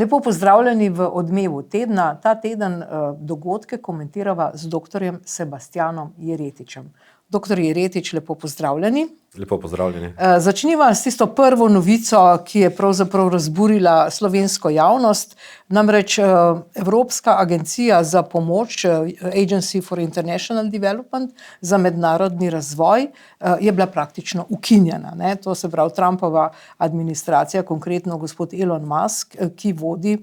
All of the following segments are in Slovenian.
Lepo pozdravljeni v Odmevu tedna. Ta teden dogodke komentirava z doktorjem Sebastianom Jeretičem. Doktor Jeretič, lepo pozdravljeni. Lepo pozdravljeni. Začniva s tisto prvo novico, ki je pravzaprav razburila slovensko javnost. Namreč Evropska agencija za pomoč, Agency for International Development, za mednarodni razvoj, je bila praktično ukinjena. To se pravi Trumpova administracija, konkretno gospod Elon Musk, ki vodi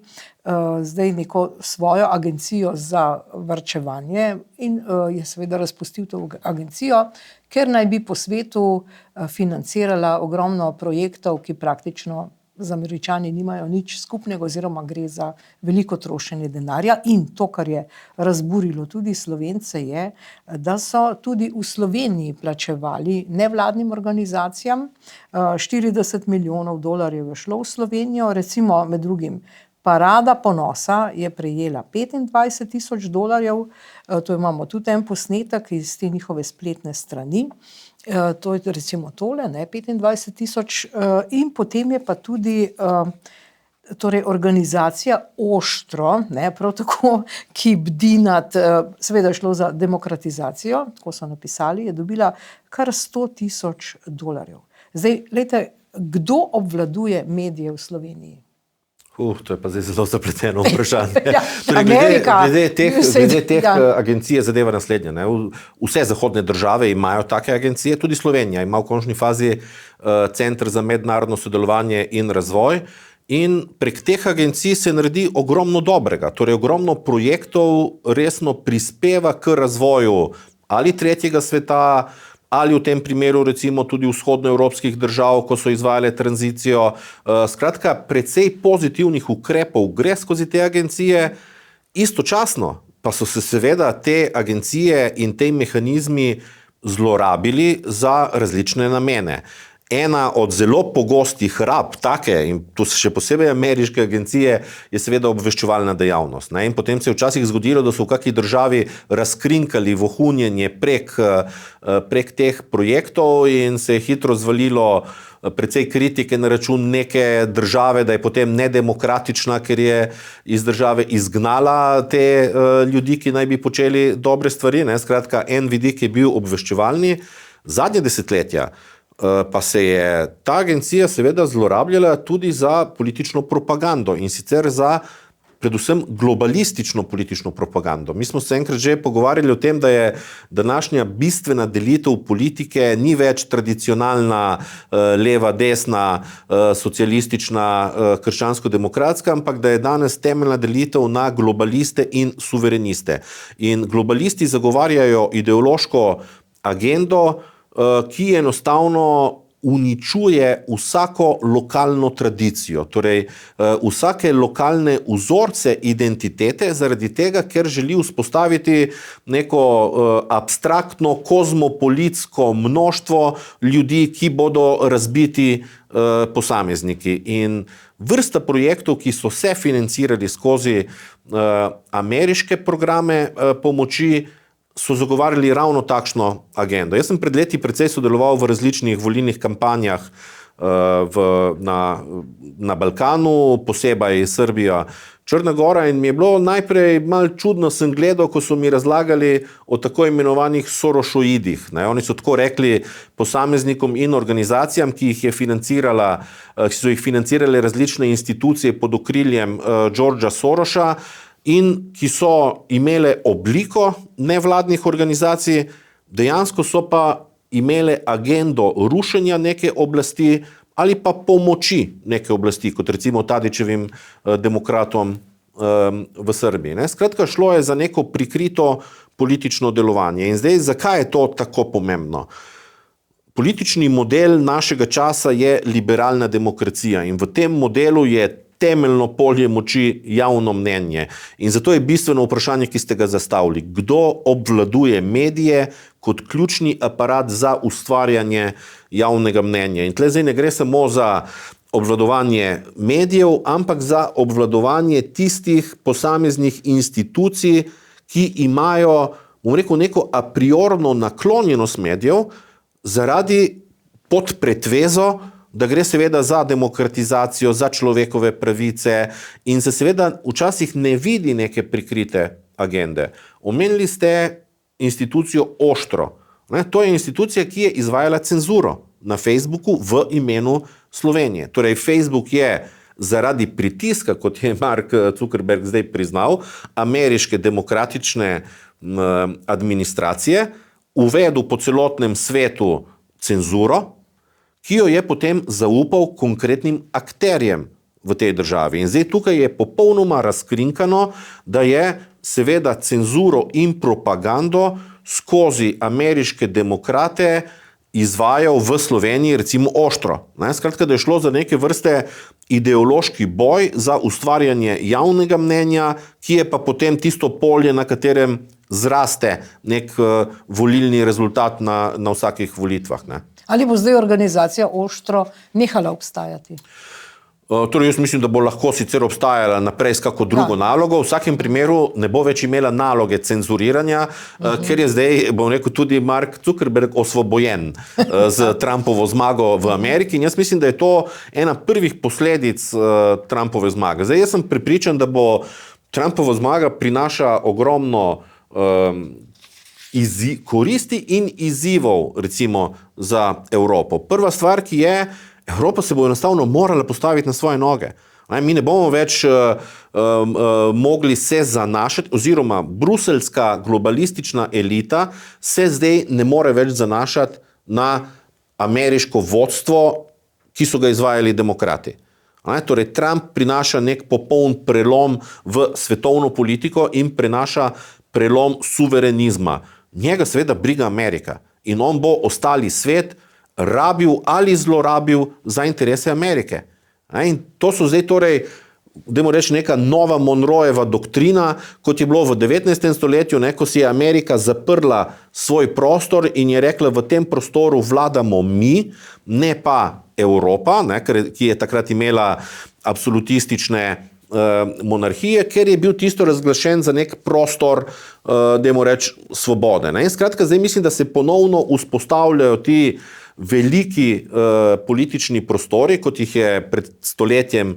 zdaj neko svojo agencijo za varčevanje in je seveda razpustil to agencijo, ker naj bi po svetu financirala ogromno projektov, ki praktično z Američani nimajo nič skupnega oziroma gre za veliko trošenje denarja. In to, kar je razburilo tudi Slovence, je, da so tudi v Sloveniji plačevali nevladnim organizacijam. 40 milijonov dolarjev je šlo v Slovenijo, recimo med drugim Parada ponosa je prejela 25,000 $, to imamo tudi en posnetek iz te njihove spletne strani. To je recimo tole, 25,000, in potem je pa tudi torej organizacija Oštro, prav tako, ki bdi nad, seveda je šlo za demokratizacijo, tako so napisali, je dobila kar $100,000. Zdaj, glejte, kdo obvladuje medije v Sloveniji? To je pa zdaj zelo zapleteno vprašanje. Amerika. Glede teh agencij je zadeva naslednja. Vse zahodne države imajo take agencije, tudi Slovenija ima v končni fazi Center za mednarodno sodelovanje in razvoj. In prek teh agencij se naredi ogromno dobrega. Torej, ogromno projektov resno prispeva k razvoju ali tretjega sveta, ali v tem primeru recimo tudi vzhodnoevropskih držav, ko so izvajale tranzicijo. Skratka, precej pozitivnih ukrepov gre skozi te agencije, istočasno pa so se seveda te agencije in te mehanizmi zlorabili za različne namene. Ena od zelo pogostih rab take, in tu še posebej ameriške agencije, je seveda obveščevalna dejavnost. In potem se je včasih zgodilo, da so v kakšni državi razkrinkali vohunjenje prek teh projektov in se je hitro zvalilo precej kritike na račun neke države, da je potem nedemokratična, ker je iz države izgnala te ljudi, ki naj bi počeli dobre stvari. Skratka, en vidik je bil obveščevalni. Zadnje desetletja pa se je ta agencija seveda zlorabljala tudi za politično propagando in sicer za predvsem globalistično politično propagando. Mi smo se enkrat že pogovarjali o tem, da je današnja bistvena delitev politike ni več tradicionalna leva, desna, socialistična, krščansko-demokratska, ampak da je danes temeljna delitev na globaliste in suvereniste. In globalisti zagovarjajo ideološko agendo, ki enostavno uničuje vsako lokalno tradicijo, torej vsake lokalne vzorce identitete, zaradi tega, ker želi vzpostaviti neko abstraktno, kozmopolitsko množstvo ljudi, ki bodo razbiti posamezniki. In vrsta projektov, ki so se financirali skozi ameriške programe pomoči, so zagovarjali ravno takšno agendo. Jaz sem pred leti precej sodeloval v različnih volilnih kampanjah na Balkanu, posebej Srbija, Črna Gora, in mi je bilo najprej malo čudno, sem gledal, ko so mi razlagali o tako imenovanih sorošoidih. Oni so tako rekli posameznikom in organizacijam, ki so jih financirale različne institucije pod okriljem Georgea Sorosa, in ki so imele obliko nevladnih organizacij, dejansko so pa imele agendo rušenja neke oblasti ali pa pomoči neke oblasti, kot recimo Tadićevim demokratom v Srbiji. Skratka, šlo je za neko prikrito politično delovanje. In zdaj, zakaj je to tako pomembno? Politični model našega časa je liberalna demokracija in v tem modelu je temeljno polje moči javno mnenje. In zato je bistveno vprašanje, ki ste ga zastavili. Kdo obvladuje medije kot ključni aparat za ustvarjanje javnega mnenja? In tle zdaj ne gre samo za obvladovanje medijev, ampak za obvladovanje tistih posameznih institucij, ki imajo, bom rekel, neko a priorno naklonjenost medijev zaradi pod pretvezo, da gre seveda za demokratizacijo, za človekove pravice in se seveda včasih ne vidi neke prikrite agende. Omenili ste institucijo Oštro. To je institucija, ki je izvajala cenzuro na Facebooku v imenu Slovenije. Torej, Facebook je zaradi pritiska, kot je Mark Zuckerberg zdaj priznal, ameriške demokratične administracije uvedel po celotnem svetu cenzuro, ki jo je potem zaupal konkretnim akterjem v tej državi. In zdaj tukaj je popolnoma razkrinkano, da je seveda cenzuro in propagando skozi ameriške demokrate izvajal v Sloveniji recimo Oštro. Skratka, da je šlo za neke vrste ideološki boj za ustvarjanje javnega mnenja, ki je pa potem tisto polje, na katerem zraste nek volilni rezultat na vsakih volitvah. Ali bo zdaj organizacija Oštro nehala obstajati? Torej, jaz mislim, da bo lahko sicer obstajala naprej s kako drugo nalogo. V vsakem primeru ne bo več imela naloge cenzuriranja, ker je zdaj, bom rekel, tudi Mark Zuckerberg osvobojen z Trumpovo zmago v Ameriki. In jaz mislim, da je to ena prvih posledic Trumpove zmage. Zdaj, jaz sem prepričan, da bo Trumpova zmaga prinaša ogromno koristi in izzivov, recimo, za Evropo. Prva stvar, ki je, Evropa se bo enostavno morala postaviti na svoje noge. Mi ne bomo več mogli se zanašati, oziroma bruseljska globalistična elita se zdaj ne more več zanašati na ameriško vodstvo, ki so ga izvajali demokrati. Torej, Trump prinaša nek popoln prelom v svetovno politiko in prinaša prelom suverenizma. Njega seveda briga Amerika in on bo ostali svet rabil ali zlorabil za interese Amerike. In to so zdaj torej, dajmo reči, neka nova Monroeva doktrina, kot je bilo v 19. stoletju, ko si je Amerika zaprla svoj prostor in je rekla, v tem prostoru vladamo mi, ne pa Evropa, ki je takrat imela absolutistične monarhije, ker je bil tisto razglašen za nek prostor, dajmo reči, svobode. In skratka, zdaj mislim, da se ponovno vzpostavljajo ti veliki politični prostori, kot jih je pred stoletjem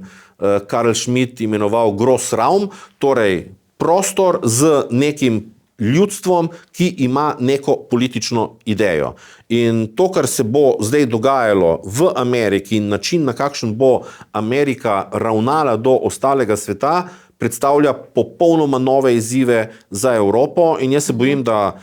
Karl Schmitt imenoval Grossraum, torej prostor z nekim ljudstvom, ki ima neko politično idejo. In to, kar se bo zdaj dogajalo v Ameriki in način, na kakšen bo Amerika ravnala do ostalega sveta, predstavlja popolnoma nove izzive za Evropo in jaz se bojim, da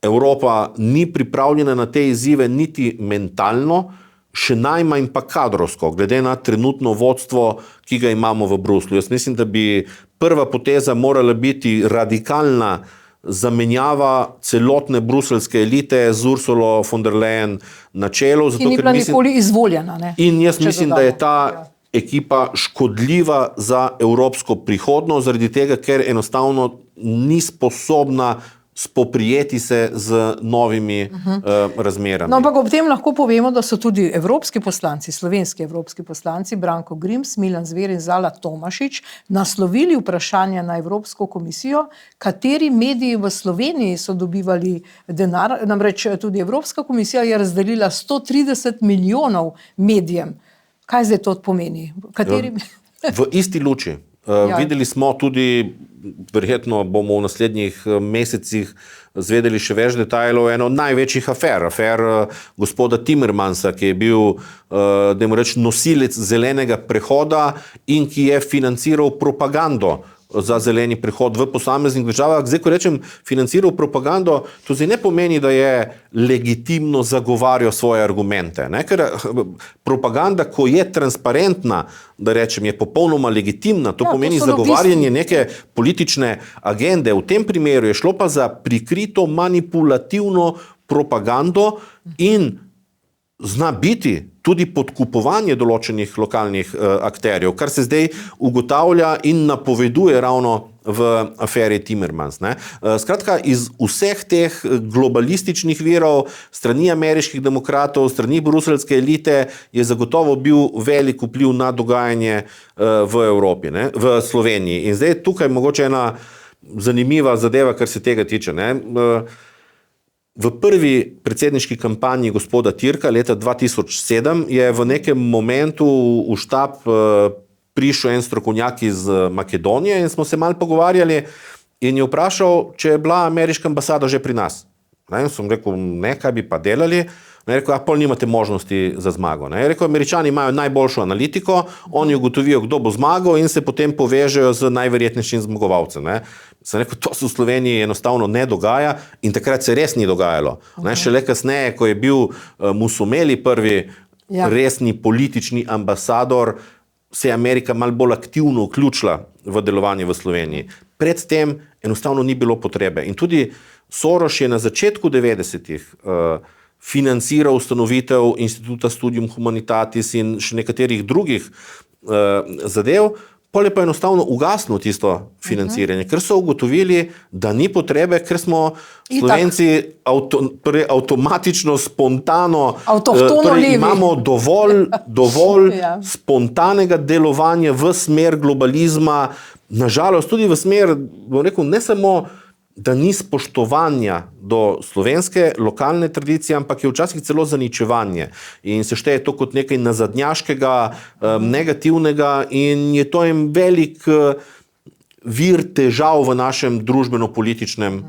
Evropa ni pripravljena na te izzive niti mentalno, še najmanj pa kadrovsko, glede na trenutno vodstvo, ki ga imamo v Bruslju. Jaz mislim, da bi prva poteza morala biti radikalna zamenjava celotne bruseljske elite z Ursulo von der Leyen na čelu. Ki ni bila nikoli izvoljena. In jaz mislim, da je ta ekipa škodljiva za evropsko prihodnost, zaradi tega, ker enostavno ni sposobna spoprijeti se z novimi razmerami. No, ampak ob tem lahko povemo, da so tudi evropski poslanci, slovenski evropski poslanci, Branko Grims, Milan Zver in Zala Tomašič, naslovili vprašanja na Evropsko komisijo, kateri mediji v Sloveniji so dobivali denar. Namreč tudi Evropska komisija je razdelila 130 milijonov medijem. Kaj zdaj to pomeni? V isti luči. Videli smo tudi, verjetno bomo v naslednjih mesecih zvedeli še več detajlov, eno od največjih afer gospoda Timmermansa, ki je bil, dajmo reči, nosilec zelenega prehoda in ki je financiral propagando za zeleni prehod v posameznih državah. Zdaj, ko rečem financiral propagando, to zdaj ne pomeni, da je legitimno zagovarjal svoje argumente. Ker propaganda, ko je transparentna, da rečem, je popolnoma legitimna, to pomeni zagovarjanje neke politične agende. V tem primeru je šlo pa za prikrito manipulativno propagando in zna biti tudi podkupovanje določenih lokalnih akterjev, kar se zdaj ugotavlja in napoveduje ravno v aferi Timmermans. Skratka, iz vseh teh globalističnih virov, strani ameriških demokratov, strani bruseljske elite, je zagotovo bil velik vpliv na dogajanje v Evropi, v Sloveniji. In zdaj tukaj mogoče ena zanimiva zadeva, kar se tega tiče. v prvi predsedniški kampanji gospoda Tirka leta 2007 je v nekem momentu v štab prišel en strokovnjak iz Makedonije in smo se malo pogovarjali in je vprašal, če je bila ameriška ambasada že pri nas. In sem rekel, ne, kaj bi pa delali. Je rekel, pol nimate možnosti za zmago. Je rekel, Američani imajo najboljšo analitiko, oni ugotovijo, kdo bo zmagal in se potem povežejo z najverjetnejšim zmagovalcem. Sem rekel, to se v Sloveniji enostavno ne dogaja in takrat se res ni dogajalo. Šele kasneje, ko je bil Musumeli prvi resni politični ambasador, se je Amerika malo bolj aktivno vključila v delovanje v Sloveniji. Predtem enostavno ni bilo potrebe. In tudi Soros je na začetku 90-ih financiral ustanovitev Instituta Studium Humanitatis in še nekaterih drugih zadev, pol je pa enostavno ugasnilo tisto financiranje, ker so ugotovili, da ni potrebe, ker smo Slovenci avtomatično, spontano, imamo dovolj spontanega delovanja v smer globalizma, nažalost tudi v smer, bom rekel, ne samo da ni spoštovanja do slovenske lokalne tradicije, ampak je včasih celo zaničevanje. In se šteje to kot nekaj nazadnjaškega, negativnega in je to en velik vir težav v našem družbeno-političnem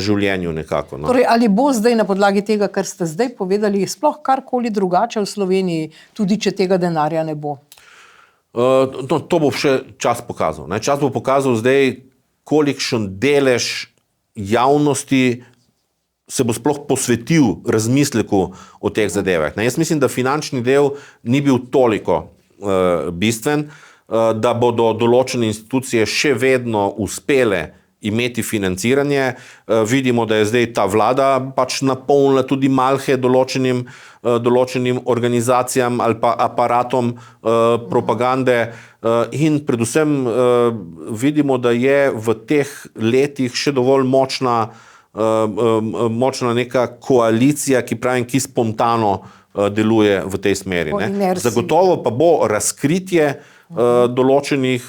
življenju nekako. No. Torej, ali bo zdaj na podlagi tega, kar ste zdaj povedali, sploh karkoli drugače v Sloveniji, tudi če tega denarja ne bo? To bo še čas pokazal. Čas bo pokazal zdaj, kolikšen delež javnosti se bo sploh posvetil razmisleku o teh zadevah. Jaz mislim, da finančni del ni bil toliko bistven, da bodo določene institucije še vedno uspele imeti financiranje. Vidimo, da je zdaj ta vlada pač napolnila tudi malhe določenim organizacijam ali pa aparatom propagande in predvsem vidimo, da je v teh letih še dovolj močna neka koalicija, ki spontano deluje v tej smeri. Zagotovo pa bo razkritje določenih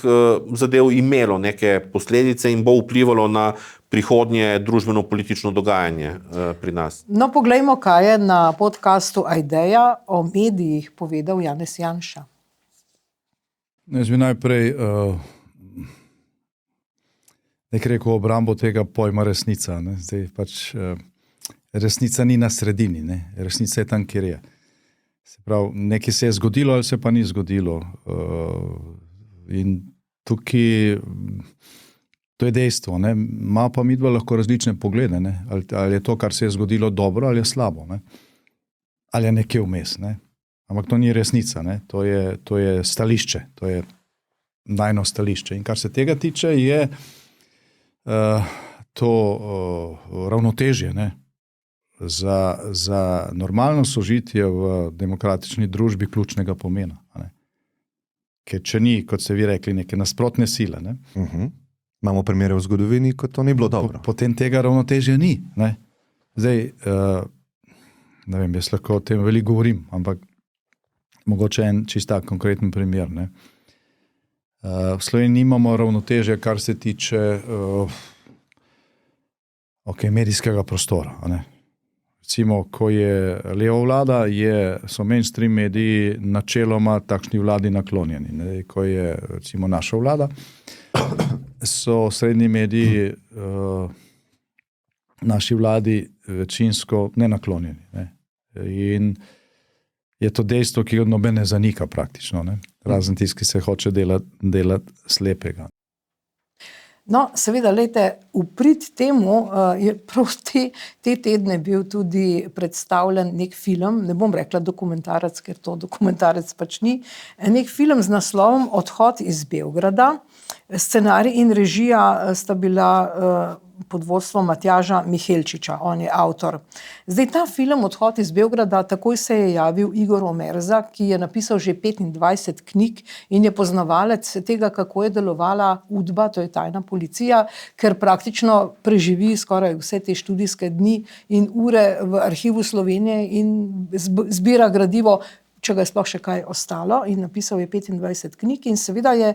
zadev imelo neke posledice in bo vplivalo na prihodnje družbeno-politično dogajanje pri nas. No, poglejmo, kaj je na podcastu Aideja o medijih povedal Janez Janša. Jaz bi najprej nekaj rekel obrambo tega pojma resnica. Zdaj pač resnica ni na sredini, resnica je tam, kjer je. Se pravi, nekaj se je zgodilo ali se pa ni zgodilo. In tukaj to je dejstvo. Ma pa midva lahko različne poglede. Ali je to, kar se je zgodilo, dobro ali je slabo. Ali je nekje vmes. Ampak to ni resnica. To je stališče. To je najno stališče. In kar se tega tiče, je to ravnotežje, za normalno sožitje v demokratični družbi ključnega pomena. Ker če ni, kot ste vi rekli, neke nasprotne sile. Imamo primere v zgodovini, ko to ni bilo dobro. Potem tega ravnotežja ni. Zdaj, ne vem, jaz lahko o tem veliko govorim, ampak mogoče en čista konkreten primer. V Sloveniji nimamo ravnotežja, kar se tiče medijskega prostora. Recimo, ko je leva vlada, so mainstream mediji načeloma takšni vladi naklonjeni. Ko je recimo naša vlada, so srednji mediji naši vladi večinsko nenaklonjeni. In je to dejstvo, ki ga noben ne zanika praktično. Razen tisti, ki se hoče delati slepega. No, seveda, lejte, v prid temu je prav te tedne bil tudi predstavljen nek film, ne bom rekla dokumentarec, ker to dokumentarec pač ni, nek film z naslovom Odhod iz Beograda. Scenarij in režija sta bila pod vodstvom Matjaža Mihelčiča, on je avtor. Zdaj, ta film Odhod iz Beograda, takoj se je javil Igor Omerza, ki je napisal že 25 knjig in je poznavalec tega, kako je delovala UDBA, to je tajna policija, ker praktično preživi skoraj vse te študijske dni in ure v arhivu Slovenije in zbira gradivo, če ga je sploh še kaj ostalo, in napisal je 25 knjig in seveda je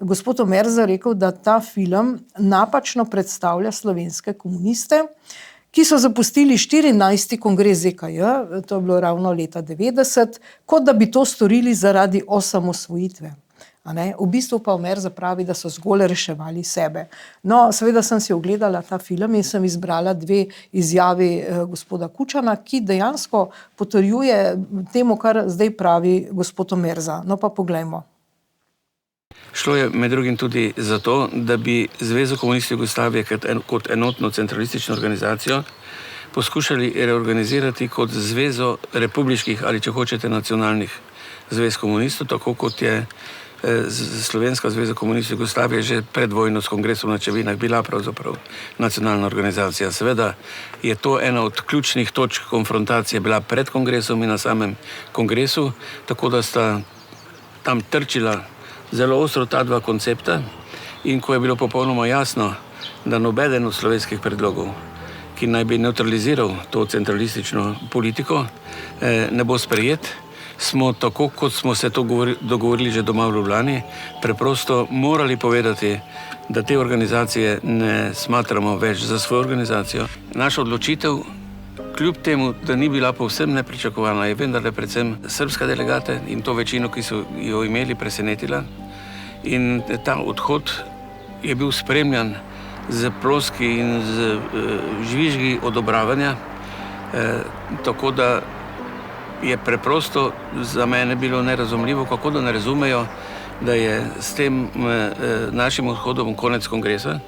gospod Omerza rekel, da ta film napačno predstavlja slovenske komuniste, ki so zapustili 14. kongres ZKJ, to je bilo ravno leta 90, kot da bi to storili zaradi osamosvojitve. V bistvu pa Omerza pravi, da so zgolj reševali sebe. No, seveda sem si ogledala ta film in sem izbrala 2 izjavi gospoda Kučana, ki dejansko potrjuje temu, kar zdaj pravi gospod Omerza. No pa poglejmo. Šlo je med drugim tudi zato, da bi Zvezo komunistov Jugoslavije kot enotno centralistično organizacijo poskušali reorganizirati kot zvezo republiških ali, če hočete, nacionalnih zvez komunistov, tako kot je Slovenska zveza komunistov Jugoslavije že pred vojno s kongresom na Čevinah bila pravzaprav nacionalna organizacija. Seveda je to ena od ključnih točk konfrontacije bila pred kongresom in na samem kongresu, tako da sta tam trčila zelo ostro ta 2 koncepta in ko je bilo popolnoma jasno, da nobeden od slovenskih predlogov, ki naj bi neutraliziral to centralistično politiko, ne bo sprejet, smo tako, kot smo se to dogovorili že doma v Ljubljani, preprosto morali povedati, da te organizacije ne smatramo več za svojo organizacijo. Naša odločitev, kljub temu, da ni bila povsem nepričakovana, je vendarle predvsem srbske delegate in to večino, ki so jo imeli, presenetila. In ta odhod je bil spremljan z ploski in z žvižgi odobravanja, tako da je preprosto za mene bilo nerazumljivo, kako da ne razumejo, da je s tem našim odhodom konec kongresa,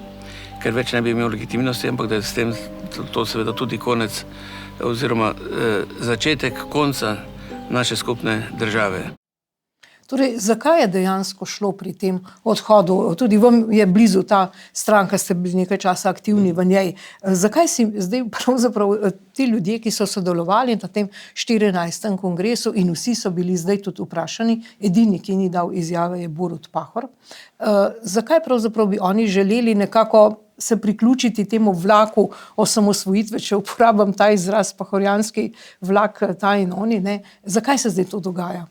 ker več ne bi imel legitimnosti, ampak da je s tem to seveda tudi konec oziroma začetek konca naše skupne države. Torej, zakaj je dejansko šlo pri tem odhodu? Tudi vam je blizu ta stranka, ste bili nekaj časa aktivni v njej. Zakaj si zdaj pravzaprav ti ljudje, ki so sodelovali na tem 14. kongresu in vsi so bili zdaj tudi vprašani, edini, ki ni dal izjave, je Borut Pahor, zakaj pravzaprav bi oni želeli nekako se priključiti temu vlaku osamosvojitve, če uporabim ta izraz, pahorjanski vlak, ta in oni, ne? Zakaj se zdaj to dogaja?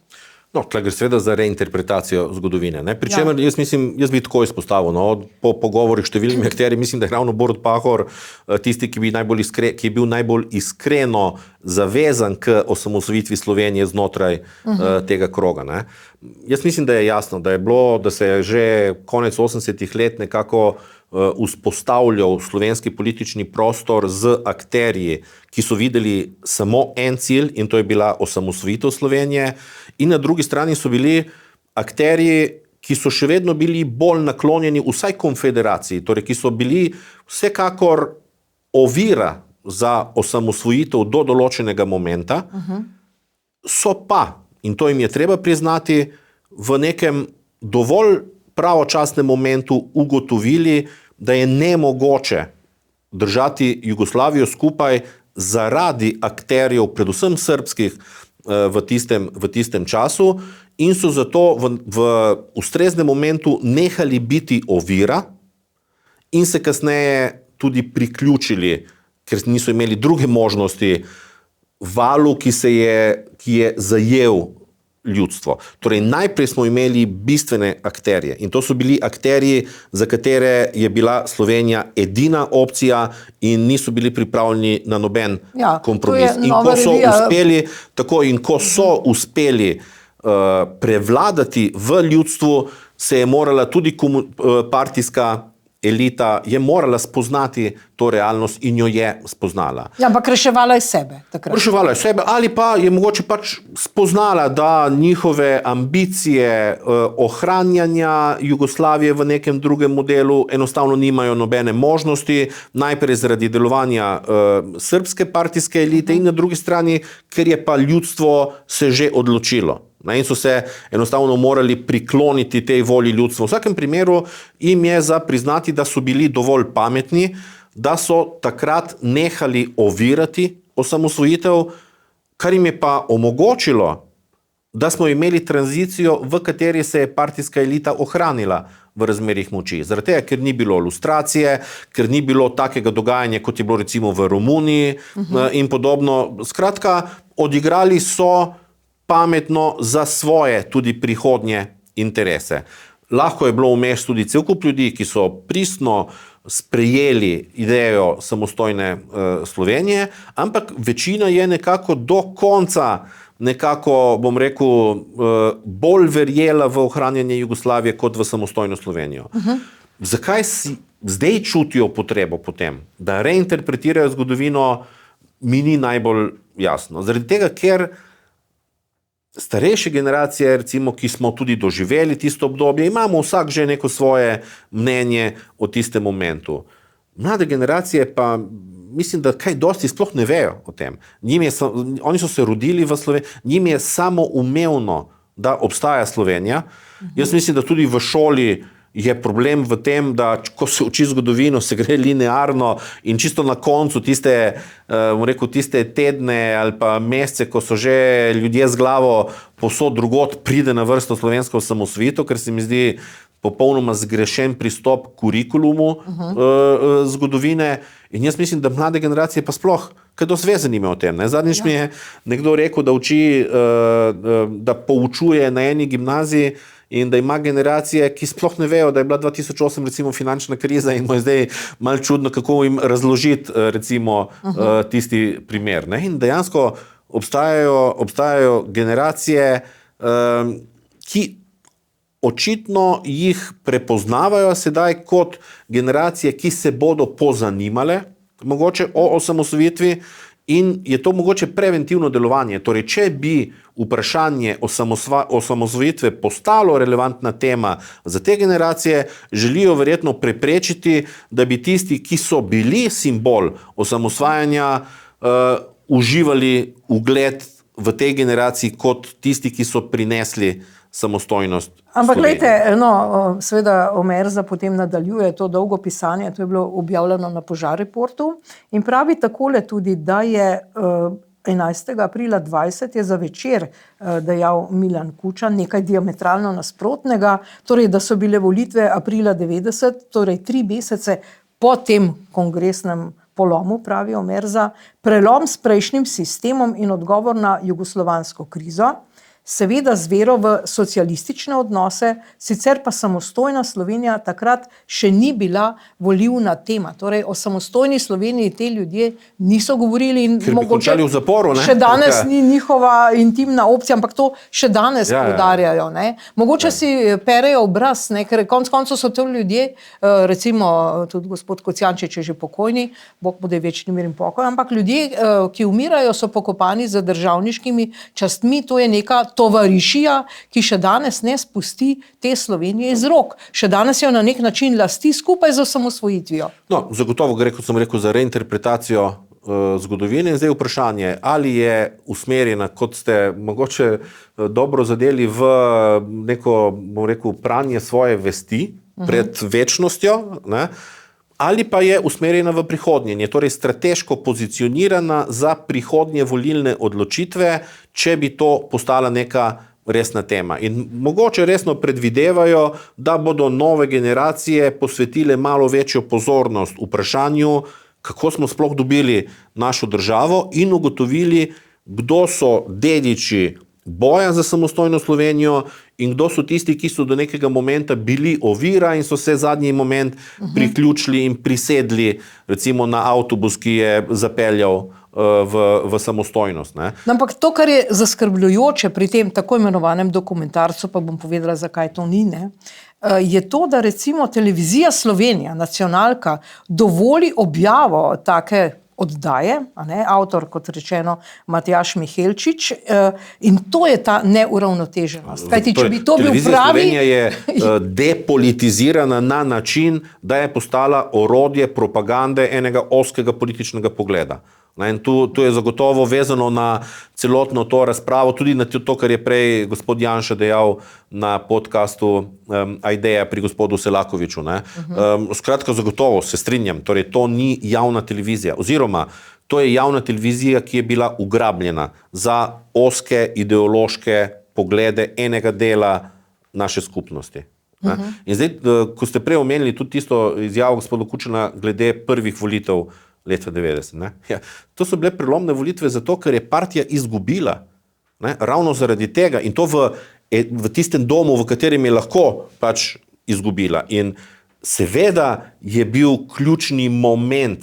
No, tle gre seveda za reinterpretacijo zgodovine. Pričemer, jaz bi tako izpostavil, po pogovorih s številnimi akterji, mislim, da je ravno Borut Pahor tisti, ki je bil najbolj iskreno zavezan k osamosvojitvi Slovenije znotraj tega kroga. Ne. Jaz mislim, da je jasno, da se je že konec 80-ih let nekako vzpostavljal slovenski politični prostor z akterji, ki so videli samo en cilj in to je bila osamosvojitev Slovenije, in na drugi strani so bili akterji, ki so še vedno bili bolj naklonjeni vsaj konfederaciji, torej ki so bili vsekakor ovira za osamosvojitev do določenega momenta, so pa, in to jim je treba priznati, v nekem dovolj pravočasnem momentu ugotovili, da je nemogoče držati Jugoslavijo skupaj zaradi akterjev, predvsem srbskih, v tistem času in so zato v ustreznem momentu nehali biti ovira in se kasneje tudi priključili, ker niso imeli druge možnosti, valu, ki je zajel ljudstvo. Torej, najprej smo imeli bistvene akterje in to so bili akterji, za katere je bila Slovenija edina opcija in niso bili pripravljeni na noben kompromis. In ko so uspeli prevladati v ljudstvu, se je morala tudi partijska elita je morala spoznati to realnost in jo je spoznala. Ja, ampak reševala je sebe takrat. Reševala je sebe ali pa je mogoče pač spoznala, da njihove ambicije ohranjanja Jugoslavije v nekem drugem modelu enostavno nimajo nobene možnosti, najprej zaradi delovanja srbske partijske elite in na drugi strani, ker je pa ljudstvo se že odločilo. In so se enostavno morali prikloniti tej volji ljudstva. V vsakem primeru jim je za priznati, da so bili dovolj pametni, da so takrat nehali ovirati osamosvojitev, kar jim je pa omogočilo, da smo imeli tranzicijo, v kateri se je partijska elita ohranila v razmerjih moči. Zaradi tega, ker ni bilo lustracije, ker ni bilo takega dogajanja, kot je bilo recimo v Romuniji in podobno. Skratka, odigrali so pametno za svoje tudi prihodnje interese. Lahko je bilo vmes tudi cel kup ljudi, ki so pristno sprejeli idejo samostojne Slovenije, ampak večina je nekako do konca nekako, bom rekel, bolj verjela v ohranjanje Jugoslavije kot v samostojno Slovenijo. Zakaj si zdaj čutijo potrebo potem, da reinterpretirajo zgodovino, mi ni najbolj jasno. Zaradi tega, ker starejše generacije, recimo, ki smo tudi doživeli tisto obdobje, imamo vsak že neko svoje mnenje o tistem momentu. Mlade generacije pa mislim, da kaj dosti sploh ne vejo o tem. Oni so se rodili v Sloveniji, njim je samoumevno, da obstaja Slovenija. Jaz mislim, da tudi v šoli je problem v tem, da ko se uči zgodovino, se gre linearno in čisto na koncu tiste tedne ali pa mesece, ko so že ljudje z glavo povsod drugot, pride na vrsto slovensko osamosvojitev, ker se mi zdi popolnoma zgrešen pristop k kurikulumu zgodovine. In jaz mislim, da mlade generacije pa sploh kaj dosti veze nimajo o tem. Zadnjič mi je nekdo rekel, da da poučuje na eni gimnaziji in da ima generacije, ki sploh ne vejo, da je bila 2008 recimo finančna kriza in mu je zdaj malo čudno, kako jim razložiti recimo tisti primer. In dejansko obstajajo generacije, ki očitno jih prepoznavajo sedaj kot generacije, ki se bodo pozanimale mogoče o osamosvojitvi in je to mogoče preventivno delovanje. Torej, če bi vprašanje osamosvojitve postalo relevantna tema za te generacije, želijo verjetno preprečiti, da bi tisti, ki so bili simbol osamosvajanja, uživali ugled v tej generaciji kot tisti, ki so prinesli samostojnost. Ampak gledajte, seveda Omerza potem nadaljuje to dolgo pisanje, to je bilo objavljeno na Požar reportu in pravi takole tudi, da je 11. aprila 20 je za Večer dejal Milan Kučan nekaj diametralno nasprotnega, torej da so bile volitve aprila 90, torej 3 mesece po tem kongresnem polomu, pravi Omerza, prelom s prejšnjim sistemom in odgovor na jugoslovansko krizo, seveda z vero v socialistične odnose, sicer pa samostojna Slovenija takrat še ni bila volilna tema. Torej, o samostojni Sloveniji te ljudje niso govorili in ker bi končali v zaporu, še danes ni njihova intimna opcija, ampak to še danes poudarjajo. Mogoče si perejo obraz, ker konc koncev so to ljudje, recimo tudi gospod Kocijančič je že pokojni, Bog bude večni mir in pokoj, ampak ljudje, ki umirajo, so pokopani z državniškimi častmi, to je neka tovarišija, ki še danes ne spusti te Slovenije iz rok. Še danes jo na nek način lasti skupaj z osamosvojitvijo. Zagotovo gre, kot sem rekel, za reinterpretacijo zgodovine. In zdaj vprašanje, ali je usmerjena, kot ste mogoče dobro zadeli, v neko, bom rekel, pranje svoje vesti pred večnostjo, ali pa je usmerjena v prihodnje, je torej strateško pozicionirana za prihodnje volilne odločitve, če bi to postala neka resna tema. In mogoče resno predvidevajo, da bodo nove generacije posvetile malo večjo pozornost vprašanju, kako smo sploh dobili našo državo in ugotovili, kdo so dediči boja za samostojno Slovenijo in kdo so tisti, ki so do nekega momenta bili ovira in so se zadnji moment priključili in prisedli recimo na avtobus, ki je zapeljal v samostojnost. Ampak to, kar je zaskrbljujoče pri tem tako imenovanem dokumentarcu, pa bom povedala, zakaj to ni, je to, da recimo Televizija Slovenija, nacionalka, dovoli objavo take oddaje, avtor, kot rečeno, Matjaž Mihelčič, in to je ta neuravnoteženost. Kajti, če bi to bil pravi... Televizija Slovenija je depolitizirana na način, da je postala orodje propagande enega ozkega političnega pogleda. In tu je zagotovo vezano na celotno to razpravo, tudi na to, kar je prej gospod Janša dejal na podcastu Aideja pri gospodu Selakoviču. Skratka, zagotovo se strinjam, torej to ni javna televizija, oziroma to je javna televizija, ki je bila ugrabljena za ozke ideološke poglede enega dela naše skupnosti. In zdaj, ko ste prej omenili tudi tisto izjavo gospoda Kučana glede prvih volitev leta 90. To so bile prelomne volitve zato, ker je partija izgubila. Ravno zaradi tega. In to v tistem domu, v katerem je lahko pač izgubila. In seveda je bil ključni moment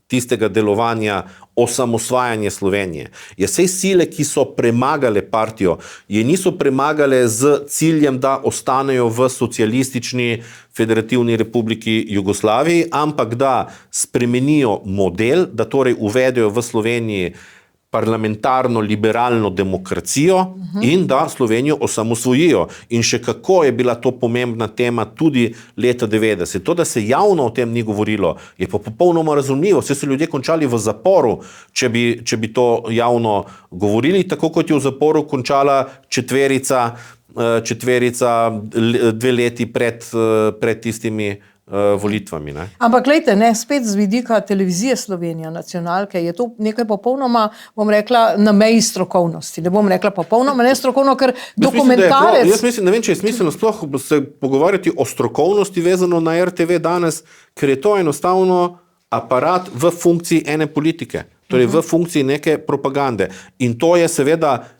tistega delovanja osamosvajanje Slovenije. Je vse sile, ki so premagale partijo, je niso premagale z ciljem, da ostanejo v socialistični federativni republiki Jugoslaviji, ampak da spremenijo model, da torej uvedejo v Sloveniji parlamentarno liberalno demokracijo in da Slovenijo osamosvojijo. In še kako je bila to pomembna tema tudi leta 90. To, da se javno o tem ni govorilo, je pa popolnoma razumljivo. Vse so ljudje končali v zaporu, če bi to javno govorili, tako kot je v zaporu končala četverica 2 leti pred tistimi volitvami. Ne? Ampak glejte, spet z vidika televizije Slovenija, nacionalke, je to nekaj popolnoma, bom rekla, na meji strokovnosti. Ne bom rekla popolnoma nestrokovno, ker dokumentarec... Jaz mislim, ne vem, če je smiselno sploh se pogovarjati o strokovnosti vezano na RTV danes, ker je to enostavno aparat v funkciji ene politike, torej v funkciji neke propagande. In to je seveda,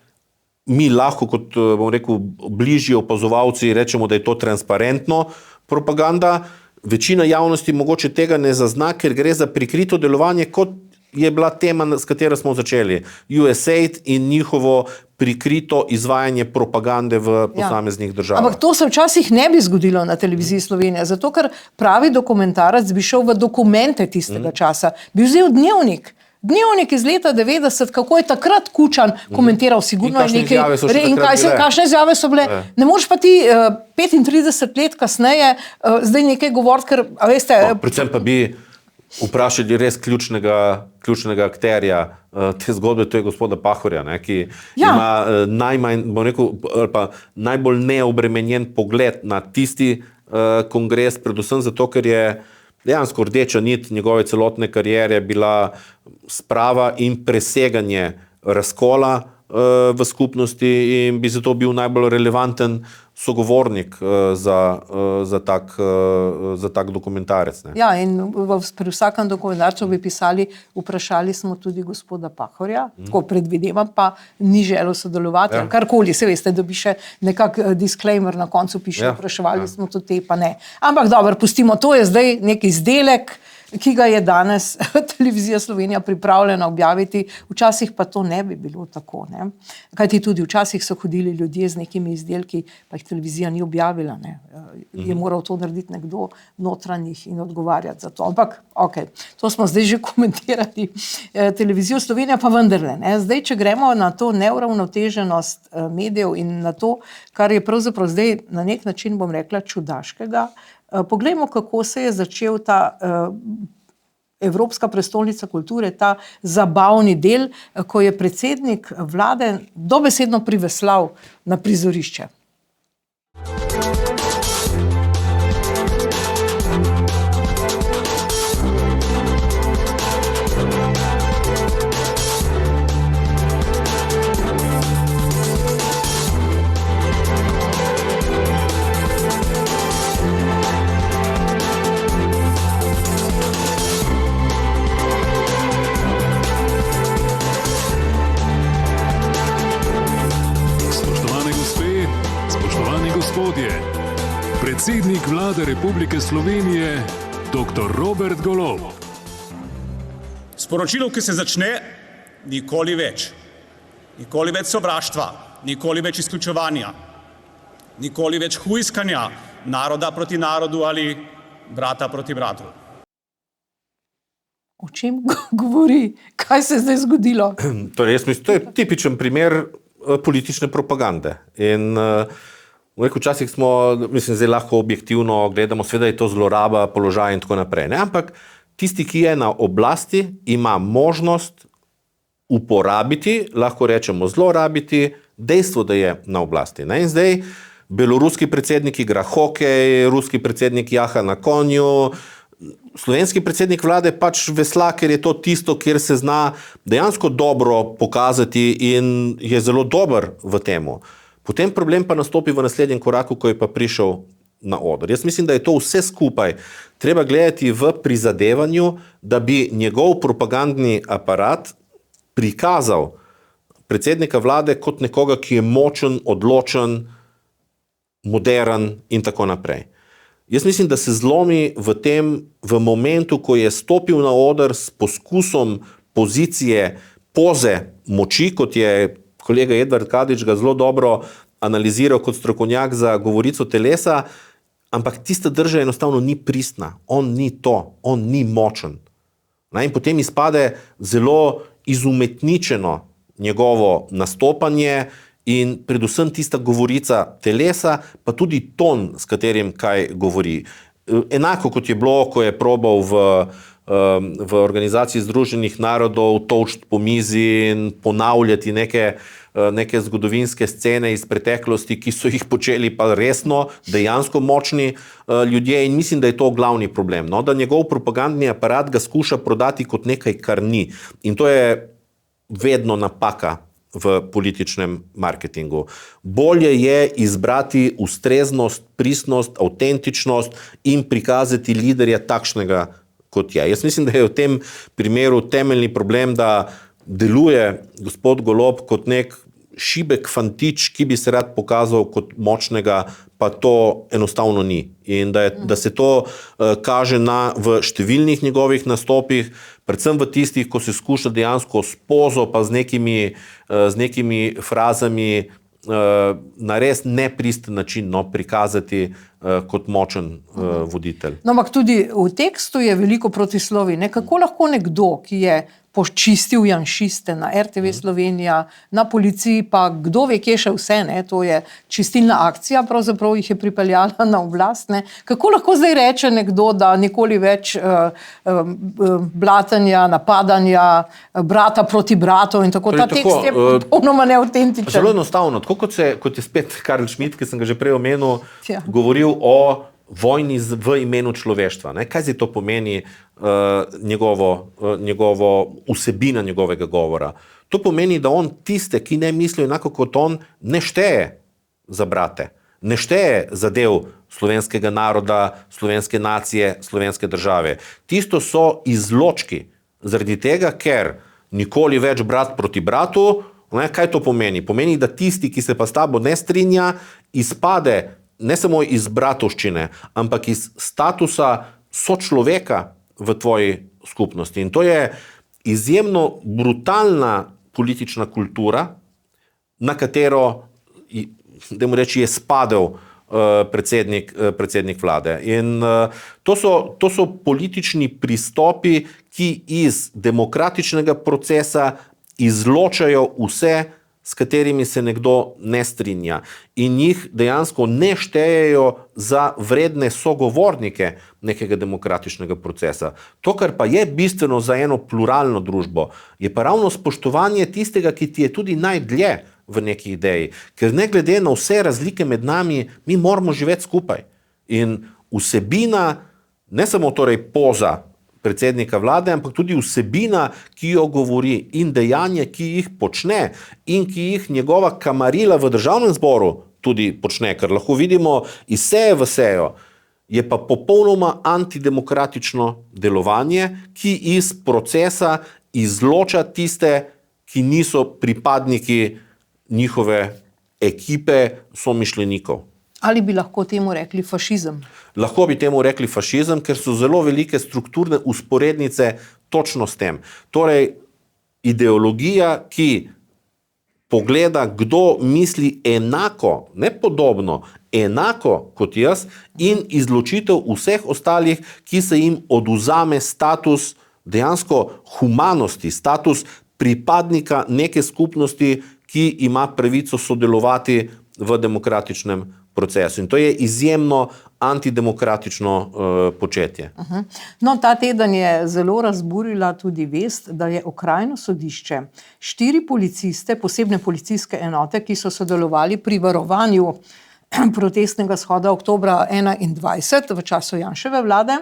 mi lahko, kot bom rekel, bližji opazovalci rečemo, da je to transparentno propaganda. Večina javnosti mogoče tega ne zazna, ker gre za prikrito delovanje, kot je bila tema, s katero smo začeli. USAID in njihovo prikrito izvajanje propagande v posameznih državah. Ampak to se včasih ne bi zgodilo na televiziji Slovenija, zato ker pravi dokumentarac bi šel v dokumente tistega časa, bi vzel dnevnik iz leta 90, kako je takrat Kučan komentiral sigurno nekaj in kakšne izjave so bile. Ne moreš pa ti 35 let kasneje zdaj nekaj govoriti, ker, a veste... Predvsem pa bi vprašali res ključnega akterja te zgodbe, to je gospoda Pahorja, ki ima najmanj, bom rekel, pa najbolj neobremenjen pogled na tisti kongres, predvsem zato, ker je dejansko rdeča nit njegove celotne kariere bila sprava in preseganje razkola v skupnosti in bi zato bil najbolj relevanten sogovornik za tak dokumentarec. Ne? Ja, in pri vsakem dokumentarcu bi pisali, vprašali smo tudi gospoda Pahorja, tako predvidevam, pa ni želel sodelovati, ali karkoli, se veste, dobi še nekak disclaimer na koncu piše, vpraševali smo tudi te, pa ne. Ampak dobro, pustimo, to je zdaj nek izdelek, ki ga je danes televizija Slovenija pripravljena objaviti, včasih pa to ne bi bilo tako. Ne? Kajti tudi včasih so hodili ljudje z nekimi izdelki, pa jih televizija ni objavila. Ne? Je moral to narediti nekdo notranjih in odgovarjati za to. Ampak, to smo zdaj že komentirali televizijo Slovenija, pa vendarle. Ne? Zdaj, če gremo na to neuravnoteženost medijev in na to, kar je pravzaprav zdaj na nek način, bom rekla, čudaškega, poglejmo, kako se je začel ta Evropska prestolnica kulture, ta zabavni del, ko je predsednik vlade dobesedno priveslal na prizorišče. Predsednik vlade Republike Slovenije, dr. Robert Golob. Sporočilo, ki se začne: nikoli več. Nikoli več sovraštva, nikoli več izključevanja, nikoli več hujskanja naroda proti narodu ali brata proti bratu. O čem govori? Kaj se je zdaj zgodilo? Torej, jaz mislim, to je tipičen primer politične propagande. In včasih smo, zdaj lahko objektivno gledamo, seveda je to zloraba položaja in tako naprej. Ne? Ampak tisti, ki je na oblasti, ima možnost uporabiti, lahko rečemo zlorabiti, dejstvo, da je na oblasti. Ne? In zdaj beloruski predsednik igra hokej, ruski predsednik jaha na konju, slovenski predsednik vlade pač vesla, ker je to tisto, kjer se zna dejansko dobro pokazati in je zelo dober v temu. Potem problem pa nastopi v naslednjem koraku, ko je pa prišel na oder. Jaz mislim, da je to vse skupaj treba gledati v prizadevanju, da bi njegov propagandni aparat prikazal predsednika vlade kot nekoga, ki je močen, odločen, modern in tako naprej. Jaz mislim, da se zlomi v momentu, ko je stopil na oder s poskusom pozicije, poze moči, kot je kolega Edvard Kadič ga zelo dobro analiziral kot strokovnjak za govorico telesa, ampak tista drža enostavno ni pristna. On ni to, on ni močen. In potem izpade zelo izumetničeno njegovo nastopanje in predvsem tista govorica telesa, pa tudi ton, s katerim kaj govori. Enako kot je bilo, ko je probal v Organizaciji Združenih narodov tolčiti po mizi in ponavljati neke zgodovinske scene iz preteklosti, ki so jih počeli pa resno, dejansko močni ljudje, in mislim, da je to glavni problem. Da njegov propagandni aparat ga skuša prodati kot nekaj, kar ni. In to je vedno napaka v političnem marketingu. Bolje je izbrati ustreznost, pristnost, avtentičnost in prikazati liderja takšnega, kot je. Jaz mislim, da je v tem primeru temeljni problem, da deluje gospod Golob kot nek šibek fantič, ki bi se rad pokazal kot močnega, pa to enostavno ni. In da se to kaže v številnih njegovih nastopih, predvsem v tistih, ko se skuša dejansko s pozo pa z nekimi frazami na res nepristen način prikazati kot močen voditelj. No, ampak tudi v tekstu je veliko protislovij. Kako lahko nekdo, ki je počistil janšiste na RTV Slovenija, na policiji, pa kdo ve, kje še vse, to je čistilna akcija, pravzaprav jih je pripeljala na oblast. Kako lahko zdaj reče nekdo, da nikoli več blatanja, napadanja, brata proti bratu in tako. Ta tekst je popolnoma neautentičen. Zelo enostavno, tako kot je spet Karl Schmitt, ki sem ga že prej omenil, govoril o vojni v imenu človeštva. Kaj zdaj to pomeni njegovo vsebina njegovega govora? To pomeni, da on tiste, ki ne mislijo enako kot on, ne šteje za brate, ne šteje za del slovenskega naroda, slovenske nacije, slovenske države. Tisto so izločki, zaradi tega, ker nikoli več brat proti bratu. Kaj to pomeni? Pomeni, da tisti, ki se pa s tabo ne strinja, izpade ne samo iz bratovščine, ampak iz statusa sočloveka v tvoji skupnosti. In to je izjemno brutalna politična kultura, na katero, dajmo reči, je spadel predsednik vlade. In to so politični pristopi, ki iz demokratičnega procesa izločajo vse, s katerimi se nekdo ne strinja, in jih dejansko ne štejejo za vredne sogovornike nekega demokratičnega procesa. To, kar pa je bistveno za eno pluralno družbo, je pa ravno spoštovanje tistega, ki ti je tudi najdlje v neki ideji. Ker ne glede na vse razlike med nami, mi moramo živeti skupaj. In vsebina, ne samo torej poza predsednika vlade, ampak tudi vsebina, ki jo govori, in dejanje, ki jih počne in ki jih njegova kamarila v državnem zboru tudi počne, ker lahko vidimo iz seje v sejo, je pa popolnoma antidemokratično delovanje, ki iz procesa izloča tiste, ki niso pripadniki njihove ekipe somišljenikov. Ali bi lahko temu rekli fašizem? Lahko bi temu rekli fašizem, ker so zelo velike strukturne usporednice točno s tem. Torej, ideologija, ki pogleda, kdo misli enako, ne podobno, enako kot jaz, in izločitev vseh ostalih, ki se jim odvzame status dejansko humanosti, status pripadnika neke skupnosti, ki ima pravico sodelovati v demokratičnem procesu. In to je izjemno antidemokratično početje. No, ta teden je zelo razburila tudi vest, da je okrajno sodišče 4 policiste, posebne policijske enote, ki so sodelovali pri varovanju protestnega shoda oktobra 2021 v času Janševe vlade,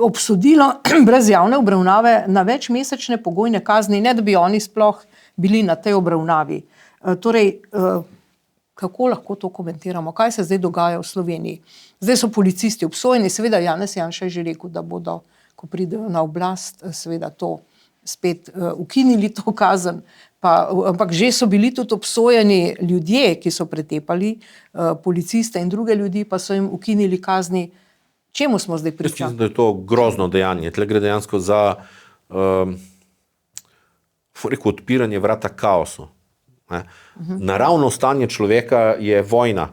obsodilo brez javne obravnave na večmesečne pogojne kazni, ne da bi oni sploh bili na tej obravnavi. Torej, kako lahko to komentiramo? Kaj se zdaj dogaja v Sloveniji? Zdaj so policisti obsojeni, seveda Janez Janša je že rekel, da bodo, ko pridejo na oblast, seveda to spet ukinili to kazen, ampak že so bili tudi obsojeni ljudje, ki so pretepali policiste in druge ljudi, pa so jim ukinili kazni Čemu smo zdaj Jaz priča? mislim, da je to grozno dejanje. Tle gre dejansko za odpiranje vrata kaosu. Ne? Naravno stanje človeka je vojna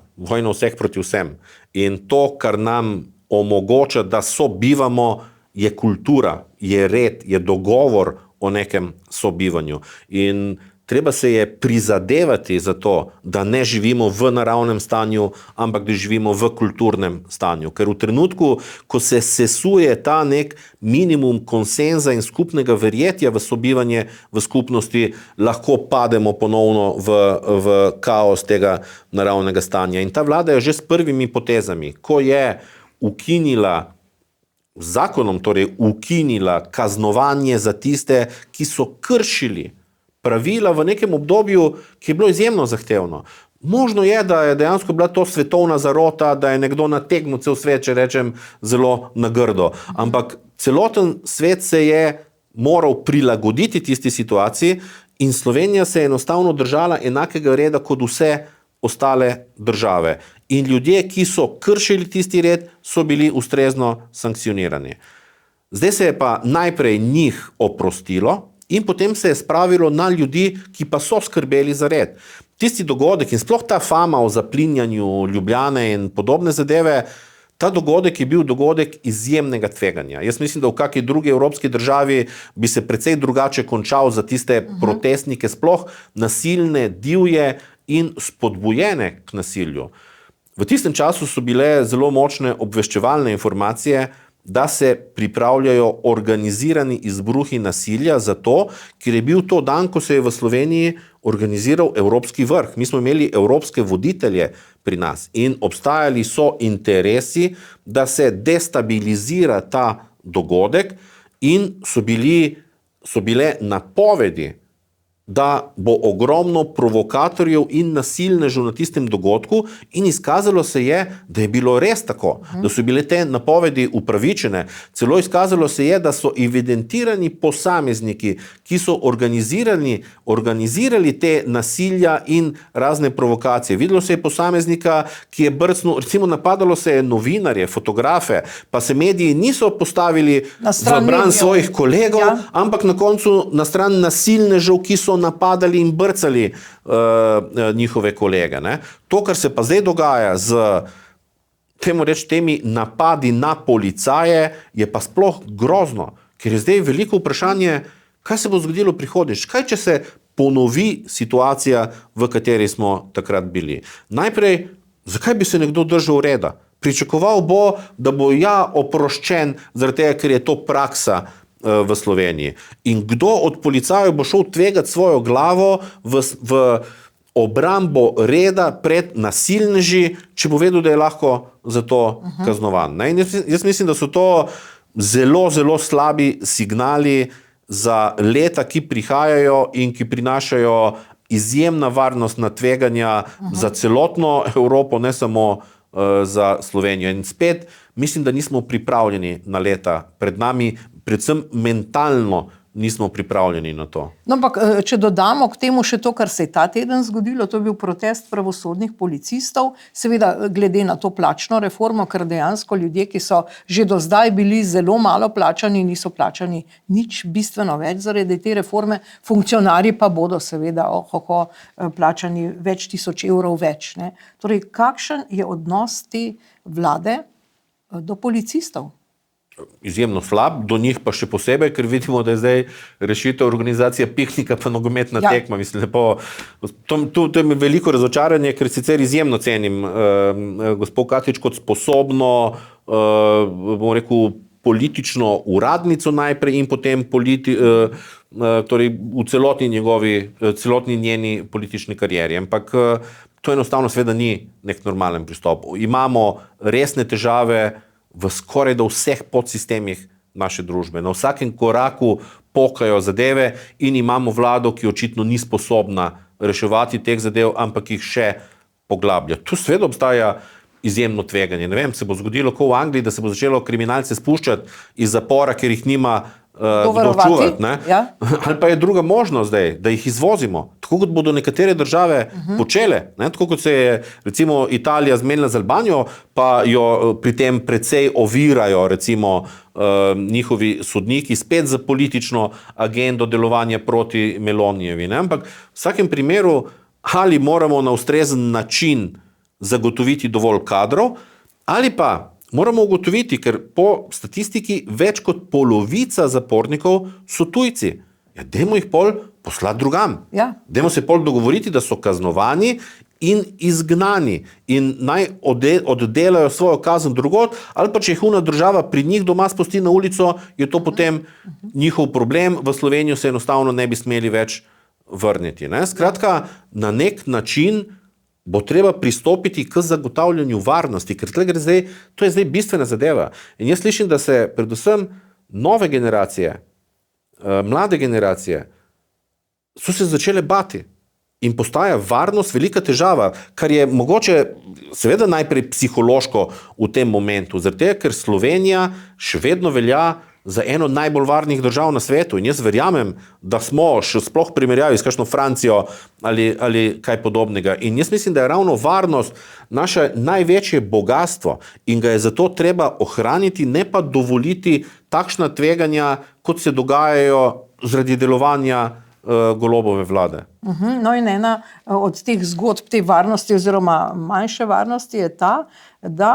vseh proti vsem. In to, kar nam omogoča, da sobivamo, je kultura, je red, je dogovor o nekem sobivanju. In treba se je prizadevati za to, da ne živimo v naravnem stanju, ampak da živimo v kulturnem stanju. Ker v trenutku, ko se sesuje ta nek minimum konsenza in skupnega verjetja v sobivanje v skupnosti, lahko pademo ponovno v kaos tega naravnega stanja. In ta vlada je že s prvimi potezami, ko je ukinila zakonom, torej ukinila kaznovanje za tiste, ki so kršili pravila v nekem obdobju, ki je bilo izjemno zahtevno. Možno je, da je dejansko bila to svetovna zarota, da je nekdo nategnil cel svet, če rečem, zelo na grdo. Ampak celoten svet se je moral prilagoditi tisti situaciji in Slovenija se je enostavno držala enakega reda kot vse ostale države. In ljudje, ki so kršili tisti red, so bili ustrezno sankcionirani. Zdaj se je pa najprej njih oprostilo in potem se je spravilo na ljudi, ki pa so skrbeli za red. Tisti dogodek in sploh ta fama o zaplinjanju Ljubljane in podobne zadeve, ta dogodek je bil dogodek izjemnega tveganja. Jaz mislim, da v kakšni drugi evropski državi bi se precej drugače končal za tiste protestnike, sploh nasilne, divje in spodbujene k nasilju. V tistem času so bile zelo močne obveščevalne informacije, da se pripravljajo organizirani izbruhi nasilja zato, ker je bil to dan, ko se je v Sloveniji organiziral Evropski vrh. Mi smo imeli evropske voditelje pri nas in obstajali so interesi, da se destabilizira ta dogodek in so bile napovedi, da bo ogromno provokatorjev in nasilnežev na tistem dogodku in izkazalo se je, da je bilo res tako, da so bile te napovedi upravičene. Celo izkazalo se je, da so evidentirani posamezniki, ki so organizirali te nasilja in razne provokacije. Videlo se je posameznika, ki je brcnil, recimo napadalo se je novinarje, fotografe, pa se mediji niso postavili v bran svojih kolegov, ampak na koncu na stran nasilnežev, ki so napadali in brcali njihove kolege. Ne? To, kar se pa zdaj dogaja z temi napadi na policaje, je pa sploh grozno, ker je zdaj veliko vprašanje, kaj se bo zgodilo prihodnjič, kaj če se ponovi situacija, v kateri smo takrat bili. Najprej, zakaj bi se nekdo držal reda? Pričakoval bo, da bo oproščen, zaradi tega, ker je to praksa v Sloveniji. In kdo od policajev bo šel tvegati svojo glavo v obrambo reda pred nasilneži, če bo vedel, da je lahko za to kaznovan. In jaz mislim, da so to zelo, zelo slabi signali za leta, ki prihajajo in ki prinašajo izjemna varnostna tveganja za celotno Evropo, ne samo za Slovenijo. In spet mislim, da nismo pripravljeni na leta pred nami, predvsem mentalno nismo pripravljeni na to. No, ampak, če dodamo k temu še to, kar se je ta teden zgodilo, to je bil protest pravosodnih policistov, seveda glede na to plačno reformo, ker dejansko ljudje, ki so že do zdaj bili zelo malo plačani, niso plačani nič bistveno več zaradi te reforme, funkcionarji pa bodo seveda plačani več tisoč evrov več. Ne? Torej, kakšen je odnos te vlade do policistov? Izjemno slab, do njih pa še posebej, ker vidimo, da je zdaj rešitev organizacija piknika pa nogometna tekma. Mislim, to je mi veliko razočaranje, ker sicer izjemno cenim gospod Katič kot sposobno, bom rekel, politično uradnico najprej in potem torej v celotni njeni politični karieri. Ampak to enostavno seveda ni nek normalen pristop. Imamo resne težave v skoraj da vseh podsistemih naše družbe. Na vsakem koraku pokajo zadeve in imamo vlado, ki očitno ni sposobna reševati teh zadev, ampak jih še poglablja. Tu seveda obstaja izjemno tveganje. Ne vem, se bo zgodilo kot v Angliji, da se bo začelo kriminalce spuščati iz zapora, ker jih nima kdo čuvati. Ja. Ali pa je druga možnost zdaj, da jih izvozimo, tako kot bodo nekatere države počele, ne? Tako kot se je recimo Italija zmenila z Albanijo, pa jo pri tem precej ovirajo recimo njihovi sodniki spet za politično agendo delovanja proti Melonijevi. Ne? Ampak v vsakem primeru ali moramo na ustrezen način zagotoviti dovolj kadrov, ali pa moramo ugotoviti, ker po statistiki več kot polovica zapornikov so tujci. Ja, dajmo jih pol poslati drugam. Ja. Dajmo se pol dogovoriti, da so kaznovani in izgnani in naj oddelajo svojo kazen drugod, ali pa če jih una država pri njih doma spusti na ulico, je to potem njihov problem, v Slovenijo se enostavno ne bi smeli več vrniti. Ne? Skratka, na nek način bo treba pristopiti k zagotavljanju varnosti, ker to je zdaj bistvena zadeva. In jaz slišim, da se predvsem nove generacije, mlade generacije, so se začele bati in postaja varnost velika težava, kar je mogoče seveda najprej psihološko v tem momentu, zaradi tega, ker Slovenija še vedno velja za eno najbolj varnih držav na svetu in jaz verjamem, da smo še sploh primerjavi s kakšno Francijo ali kaj podobnega. In jaz mislim, da je ravno varnost naše največje bogatstvo in ga je zato treba ohraniti, ne pa dovoliti takšna tveganja, kot se dogajajo zaradi delovanja Golobove vlade. No in ena od teh zgodb te varnosti oziroma manjše varnosti je ta, da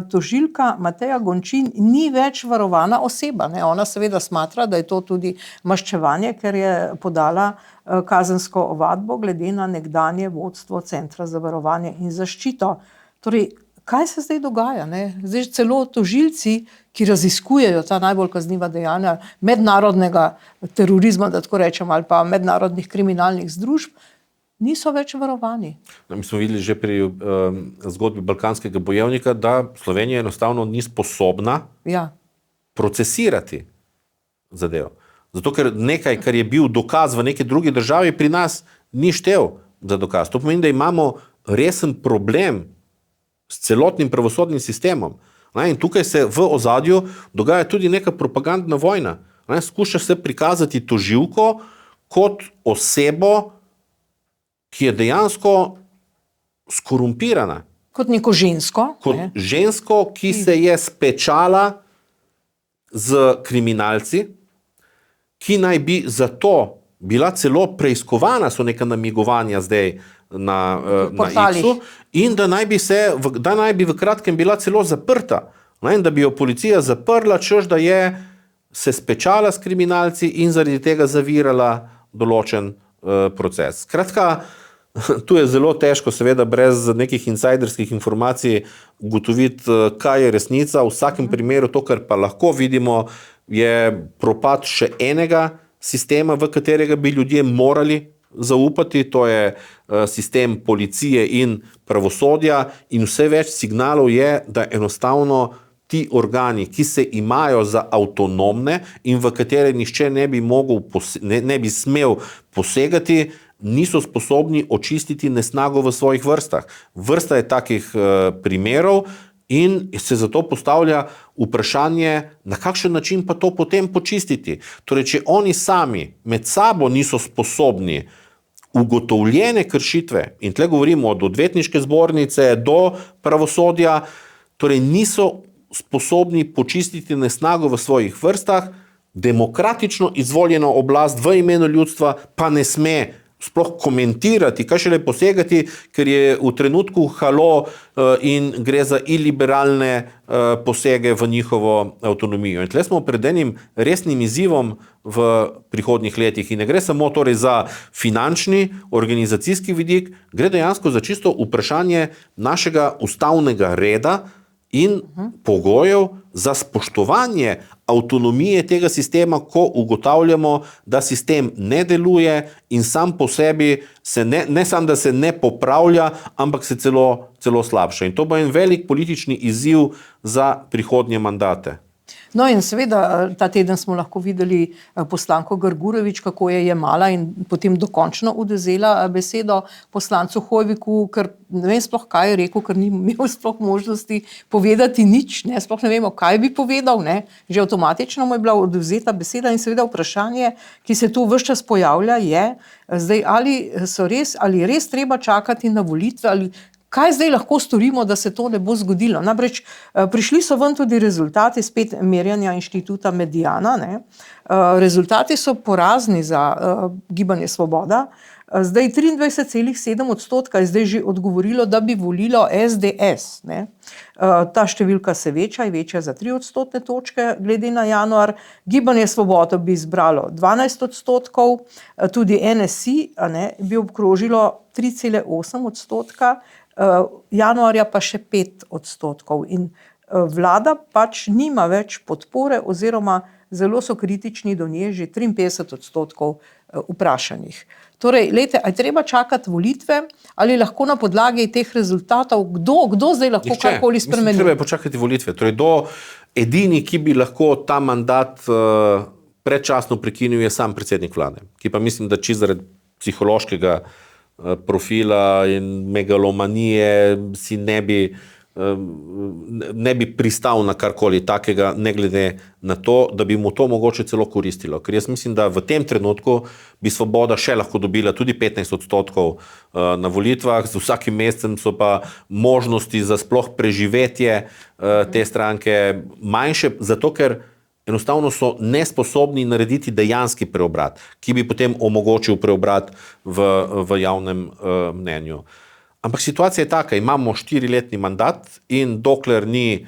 tožilka Mateja Gončin ni več varovana oseba. Ne? Ona seveda smatra, da je to tudi maščevanje, ker je podala kazensko ovadbo glede na nekdanje vodstvo Centra za varovanje in zaščito. Torej, kaj se zdaj dogaja? Ne? Zdaj celo tožilci, ki raziskujejo ta najbolj kazniva dejanja mednarodnega terorizma, da tako rečem, ali pa mednarodnih kriminalnih združb, niso več varovani. Mi smo videli že pri zgodbi Balkanskega bojevnika, da Slovenija enostavno ni sposobna procesirati zadev. Zato, ker nekaj, kar je bil dokaz v neki drugi državi, pri nas ni štel za dokaz. To pomeni, da imamo resen problem s celotnim pravosodnim sistemom. In tukaj se v ozadju dogaja tudi neka propagandna vojna. Skuša se prikazati tožilko kot osebo, ki je dejansko skorumpirana. Kot neko žensko. Kot žensko, ki se je spečala z kriminalci, ki naj bi zato bila celo preiskovana, so neka namigovanja zdaj na X-u, in da naj bi v kratkem bila celo zaprta. In da bi jo policija zaprla, češ da je se spečala s kriminalci in zaradi tega zavirala določen proces. Skratka, tu je zelo težko, seveda brez nekih insajderskih informacij ugotoviti, kaj je resnica. V vsakem primeru to, kar pa lahko vidimo, je propad še enega sistema, v katerega bi ljudje morali zaupati, to je sistem policije in pravosodja, in vse več signalov je, da enostavno ti organi, ki se imajo za avtonomne in v katere nihče ne bi smel posegati, niso sposobni očistiti nesnago v svojih vrstah. Vrsta je takih primerov in se zato postavlja vprašanje, na kakšen način pa to potem počistiti. Torej, če oni sami med sabo niso sposobni ugotovljene kršitve, in tle govorimo od odvetniške zbornice do pravosodja, torej niso sposobni počistiti nesnago v svojih vrstah, demokratično izvoljena oblast v imenu ljudstva pa ne sme sploh komentirati, kaj šele posegati, ker je v trenutku halo in gre za iliberalne posege v njihovo avtonomijo. In tle smo pred enim resnim izzivom v prihodnjih letih in ne gre samo torej za finančni, organizacijski vidik, gre dejansko za čisto vprašanje našega ustavnega reda in pogojev za spoštovanje avtonomije tega sistema, ko ugotavljamo, da sistem ne deluje in sam po sebi se ne samo, da se ne popravlja, ampak se celo slabša. In to bo en velik politični izziv za prihodnje mandate. No in seveda ta teden smo lahko videli poslanko Grgurevič, kako je jemala in potem dokončno odvzela besedo poslancu Hojeviku, ker ne vem sploh, kaj je rekel, ker ni imel sploh možnosti povedati nič, ne, sploh ne vemo, kaj bi povedal, ne, že avtomatično mu je bila odvzeta beseda in seveda vprašanje, ki se tu ves čas pojavlja, je zdaj, ali je res treba čakati na volitve, ali kaj zdaj lahko storimo, da se to ne bo zgodilo. Namreč prišli so ven tudi rezultati spet merjanja inštituta Mediana, ne. Rezultati so porazni za Gibanje Svoboda. Zdaj 23,7% je zdaj že odgovorilo, da bi volilo SDS. Ne. Ta številka se veča, je večja za 3 odstotne točke glede na januar. Gibanje Svoboda bi izbralo 12%, tudi NSI bi obkrožilo 3,8%, januarja pa še 5%. In vlada pač nima več podpore oziroma zelo so kritični do nje že 53% vprašanih. Torej, lejte, ali treba čakati volitve ali lahko na podlagi teh rezultatov, kdo zdaj lahko karkoli spremeni? Treba je počakati volitve. Torej, edini, ki bi lahko ta mandat predčasno prekinil, je sam predsednik vlade, ki pa mislim, da čisto zaradi psihološkega profila in megalomanije si ne bi pristal na karkoli takega, ne glede na to, da bi mu to mogoče celo koristilo. Ker jaz mislim, da v tem trenutku bi Svoboda še lahko dobila tudi 15% na volitvah, z vsakim mesecem so pa možnosti za sploh preživetje te stranke manjše, zato ker enostavno so nesposobni narediti dejanski preobrat, ki bi potem omogočil preobrat v javnem mnenju. Ampak situacija je taka, imamo 4-letni mandat in dokler ni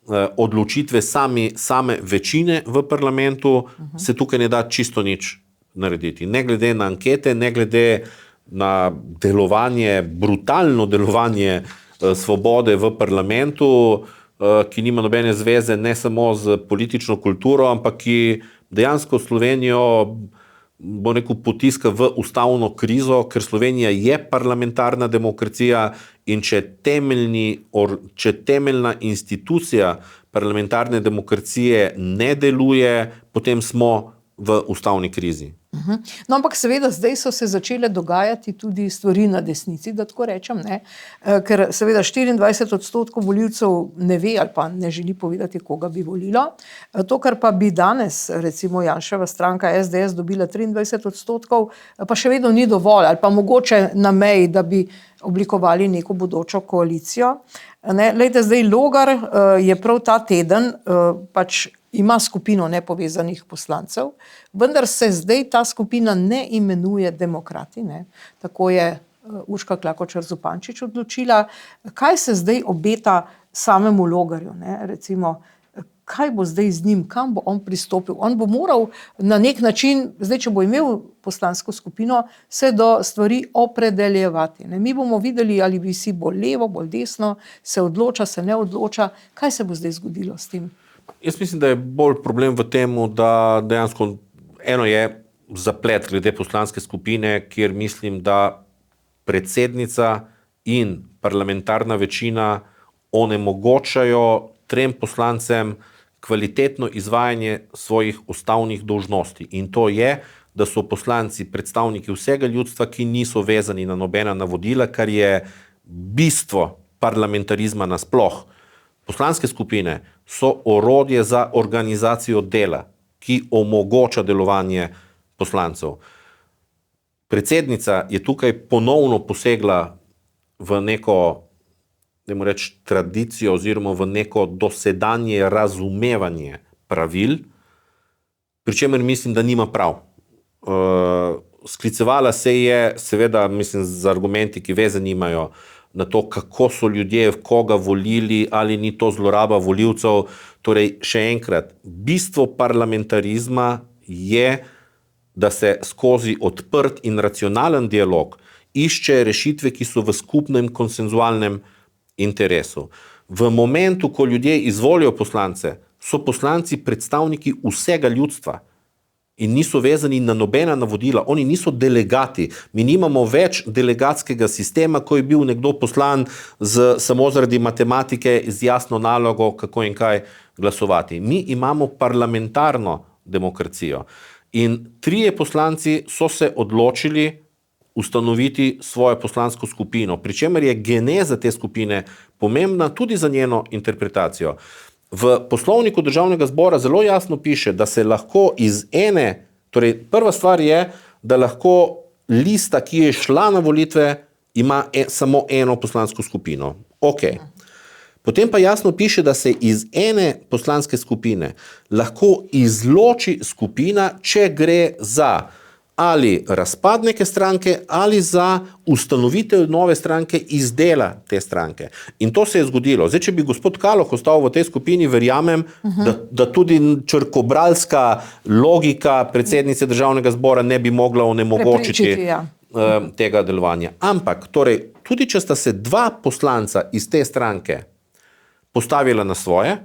odločitve same večine v parlamentu, se tukaj ne da čisto nič narediti. Ne glede na ankete, ne glede na delovanje, brutalno delovanje Svobode v parlamentu, ki nima nobene zveze ne samo z politično kulturo, ampak ki dejansko Slovenijo potiska v ustavno krizo, ker Slovenija je parlamentarna demokracija in če temeljna institucija parlamentarne demokracije ne deluje, potem smo v ustavni krizi. No, ampak seveda zdaj so se začele dogajati tudi stvari na desnici, da tako rečem, ne? Ker seveda 24% volivcev ne ve ali pa ne želi povedati, koga bi volilo. To, kar pa bi danes recimo Janševa stranka SDS dobila 23%, pa še vedno ni dovolj ali pa mogoče na meji, da bi oblikovali neko bodočo koalicijo. Ne? Lejte, zdaj Logar je prav ta teden pač ima skupino nepovezanih poslancev, vendar se zdaj ta skupina ne imenuje Demokrati, ne. Tako je Urška Klakočar Zupančič odločila. Kaj se zdaj obeta samemu Logarju, ne? Recimo, kaj bo zdaj z njim, kam bo on pristopil? On bo moral na nek način, zdaj, če bo imel poslansko skupino, se do stvari opredeljevati. Ne? Mi bomo videli, ali bi si bolj levo, bolj desno, se odloča, se ne odloča. Kaj se bo zdaj zgodilo s tem? Jaz mislim, da je bolj problem v tem, da dejansko eno je zaplet glede poslanske skupine, kjer mislim, da predsednica in parlamentarna večina onemogočajo 3 poslancem kvalitetno izvajanje svojih ustavnih dolžnosti. In to je, da so poslanci predstavniki vsega ljudstva, ki niso vezani na nobena navodila, kar je bistvo parlamentarizma nasploh. Poslanske skupine so orodje za organizacijo dela, ki omogoča delovanje poslancev. Predsednica je tukaj ponovno posegla v neko, dajmo reči, tradicijo oziroma v neko dosedanje razumevanje pravil, pri čemer mislim, da nima prav. Sklicevala se je, seveda, mislim, z argumenti, ki veze nimajo, na to, kako so ljudje koga volili, ali ni to zloraba volivcev. Torej, še enkrat, bistvo parlamentarizma je, da se skozi odprt in racionalen dialog išče rešitve, ki so v skupnem konsenzualnem interesu. V momentu, ko ljudje izvolijo poslance, so poslanci predstavniki vsega ljudstva. in niso vezani na nobena navodila. Oni niso delegati. Mi nimamo več delegatskega sistema, ko je bil nekdo poslan samo zaradi matematike z jasno nalogo, kako in kaj glasovati. Mi imamo parlamentarno demokracijo. In 3 poslanci so se odločili ustanoviti svojo poslansko skupino, pri čemer je geneza te skupine pomembna tudi za njeno interpretacijo. V poslovniku Državnega zbora zelo jasno piše, da se lahko iz ene, torej prva stvar je, da lahko lista, ki je šla na volitve, ima samo eno poslansko skupino. Ok. Potem pa jasno piše, da se iz ene poslanske skupine lahko izloči skupina, če gre za ali razpad neke stranke ali za ustanovitev nove stranke iz dela te stranke. In to se je zgodilo. Zdaj, če bi gospod Kaloh ostal v tej skupini, verjamem, da tudi črkobralska logika predsednice Državnega zbora ne bi mogla onemogočiti tega delovanja. Ampak, torej, tudi če sta se 2 poslanca iz te stranke postavila na svoje,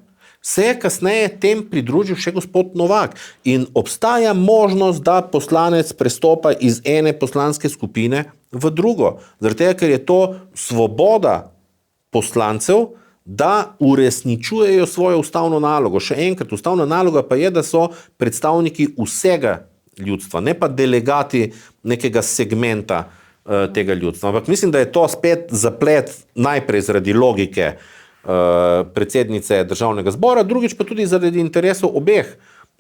se je kasneje tem pridružil še gospod Novak. In obstaja možnost, da poslanec prestopa iz ene poslanske skupine v drugo. Zaradi tega, ker je to svoboda poslancev, da uresničujejo svojo ustavno nalogo. Še enkrat, ustavna naloga pa je, da so predstavniki vsega ljudstva, ne pa delegati nekega segmenta tega ljudstva. Ampak mislim, da je to spet zaplet najprej zaradi logike predsednice Državnega zbora, drugič pa tudi zaradi interesov obeh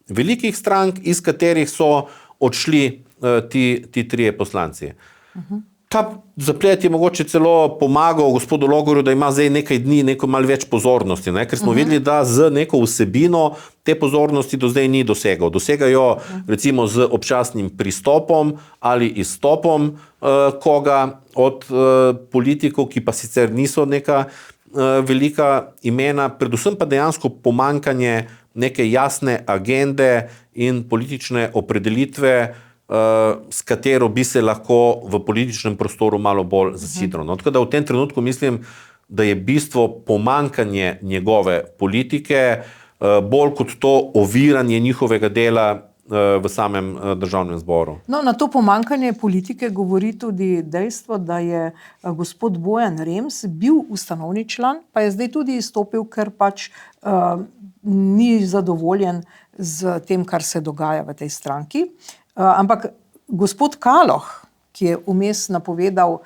velikih strank, iz katerih so odšli ti 3 poslanci. Ta zaplet je mogoče celo pomagal gospodu Logarju, da ima zdaj nekaj dni neko malo več pozornosti, ker smo videli, da z neko vsebino te pozornosti do zdaj ni dosegal. Dosegajo recimo z občasnim pristopom ali izstopom koga od politikov, ki pa sicer niso neka velika imena, predvsem pa dejansko pomankanje neke jasne agende in politične opredelitve, s katero bi se lahko v političnem prostoru malo bolj zasidro. Tako da v tem trenutku mislim, da je bistvo pomankanje njegove politike, bolj kot to oviranje njihovega dela v samem Državnem zboru. No, na to pomankanje politike govori tudi dejstvo, da je gospod Bojan Rems bil ustanovni član, pa je zdaj tudi izstopil, ker pač ni zadovoljen z tem, kar se dogaja v tej stranki. Ampak gospod Kaloh, ki je vmes napovedal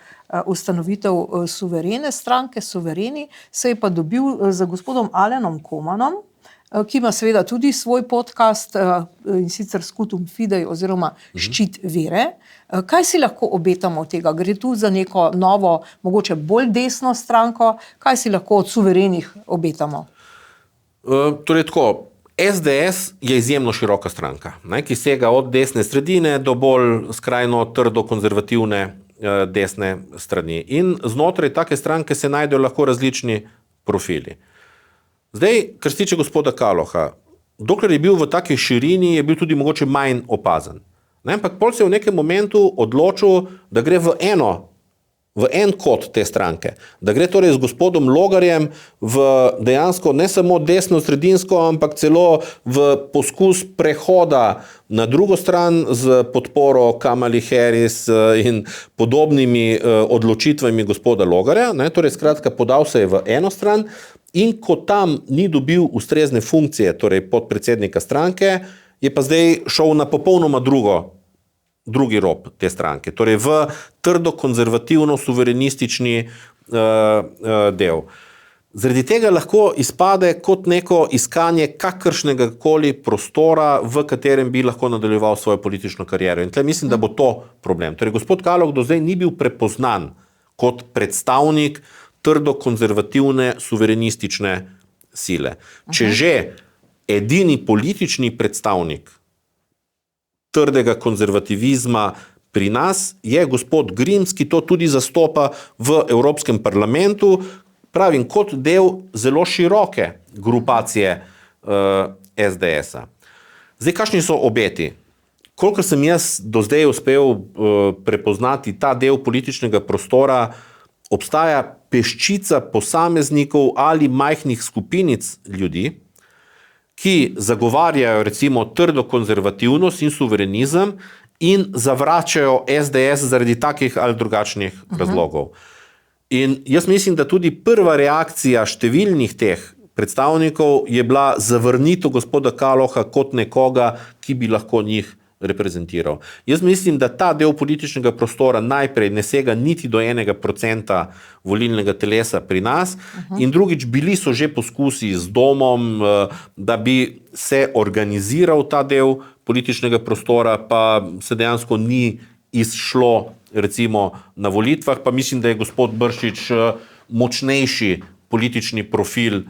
ustanovitev suverene stranke, Suvereni, se je pa dobil z gospodom Alenom Komanom, ki ima seveda tudi svoj podcast in sicer Scutum Fidei oziroma Ščit vere. Kaj si lahko obetamo od tega? Gre tu za neko novo, mogoče bolj desno stranko? Kaj si lahko od suverenih obetamo? Torej tako, SDS je izjemno široka stranka, ki sega od desne sredine do bolj skrajno trdo konzervativne desne strani. In znotraj take stranke se najdejo lahko različni profili. Zdaj, kar se tiče gospoda Kaloha, dokler je bil v taki širini, je bil tudi mogoče manj opazen. Ampak pol se je v nekem momentu odločil, da gre v en kot te stranke. Da gre torej z gospodom Logarjem v dejansko ne samo desno-sredinsko, ampak celo v poskus prehoda na drugo stran z podporo Kamali Harris in podobnimi odločitvami gospoda Logarja. Torej, skratka, podal se je v eno stran in ko tam ni dobil ustrezne funkcije, torej podpredsednika stranke, je pa zdaj šel na popolnoma drugi rob te stranke, torej v trdo konzervativno suverenistični del. Zaradi tega lahko izpade kot neko iskanje kakršnega koli prostora, v katerem bi lahko nadaljeval svojo politično kariero. In tle mislim, da bo to problem. Torej, gospod Kaloh do zdaj ni bil prepoznan kot predstavnik trdo konzervativne suverenistične sile. Če že edini politični predstavnik trdega konzervativizma pri nas je gospod Grims, ki to tudi zastopa v Evropskem parlamentu, pravim, kot del zelo široke grupacije SDS-a. Zdaj, kakšni so obeti? Kolikor sem jaz do zdaj uspel prepoznati ta del političnega prostora, obstaja peščica posameznikov ali majhnih skupinic ljudi, ki zagovarjajo recimo trdo konzervativnost in suverenizem in zavračajo SDS zaradi takih ali drugačnih razlogov. In jaz mislim, da tudi prva reakcija številnih teh predstavnikov je bila zavrnitev gospoda Kaloha kot nekoga, ki bi lahko njih reprezentiral. Jaz mislim, da ta del političnega prostora najprej ne sega niti do 1% volilnega telesa pri nas in drugič bili so že poskusi z domom, da bi se organiziral ta del političnega prostora, pa se dejansko ni izšlo recimo na volitvah, pa mislim, da je gospod Bršič močnejši politični profil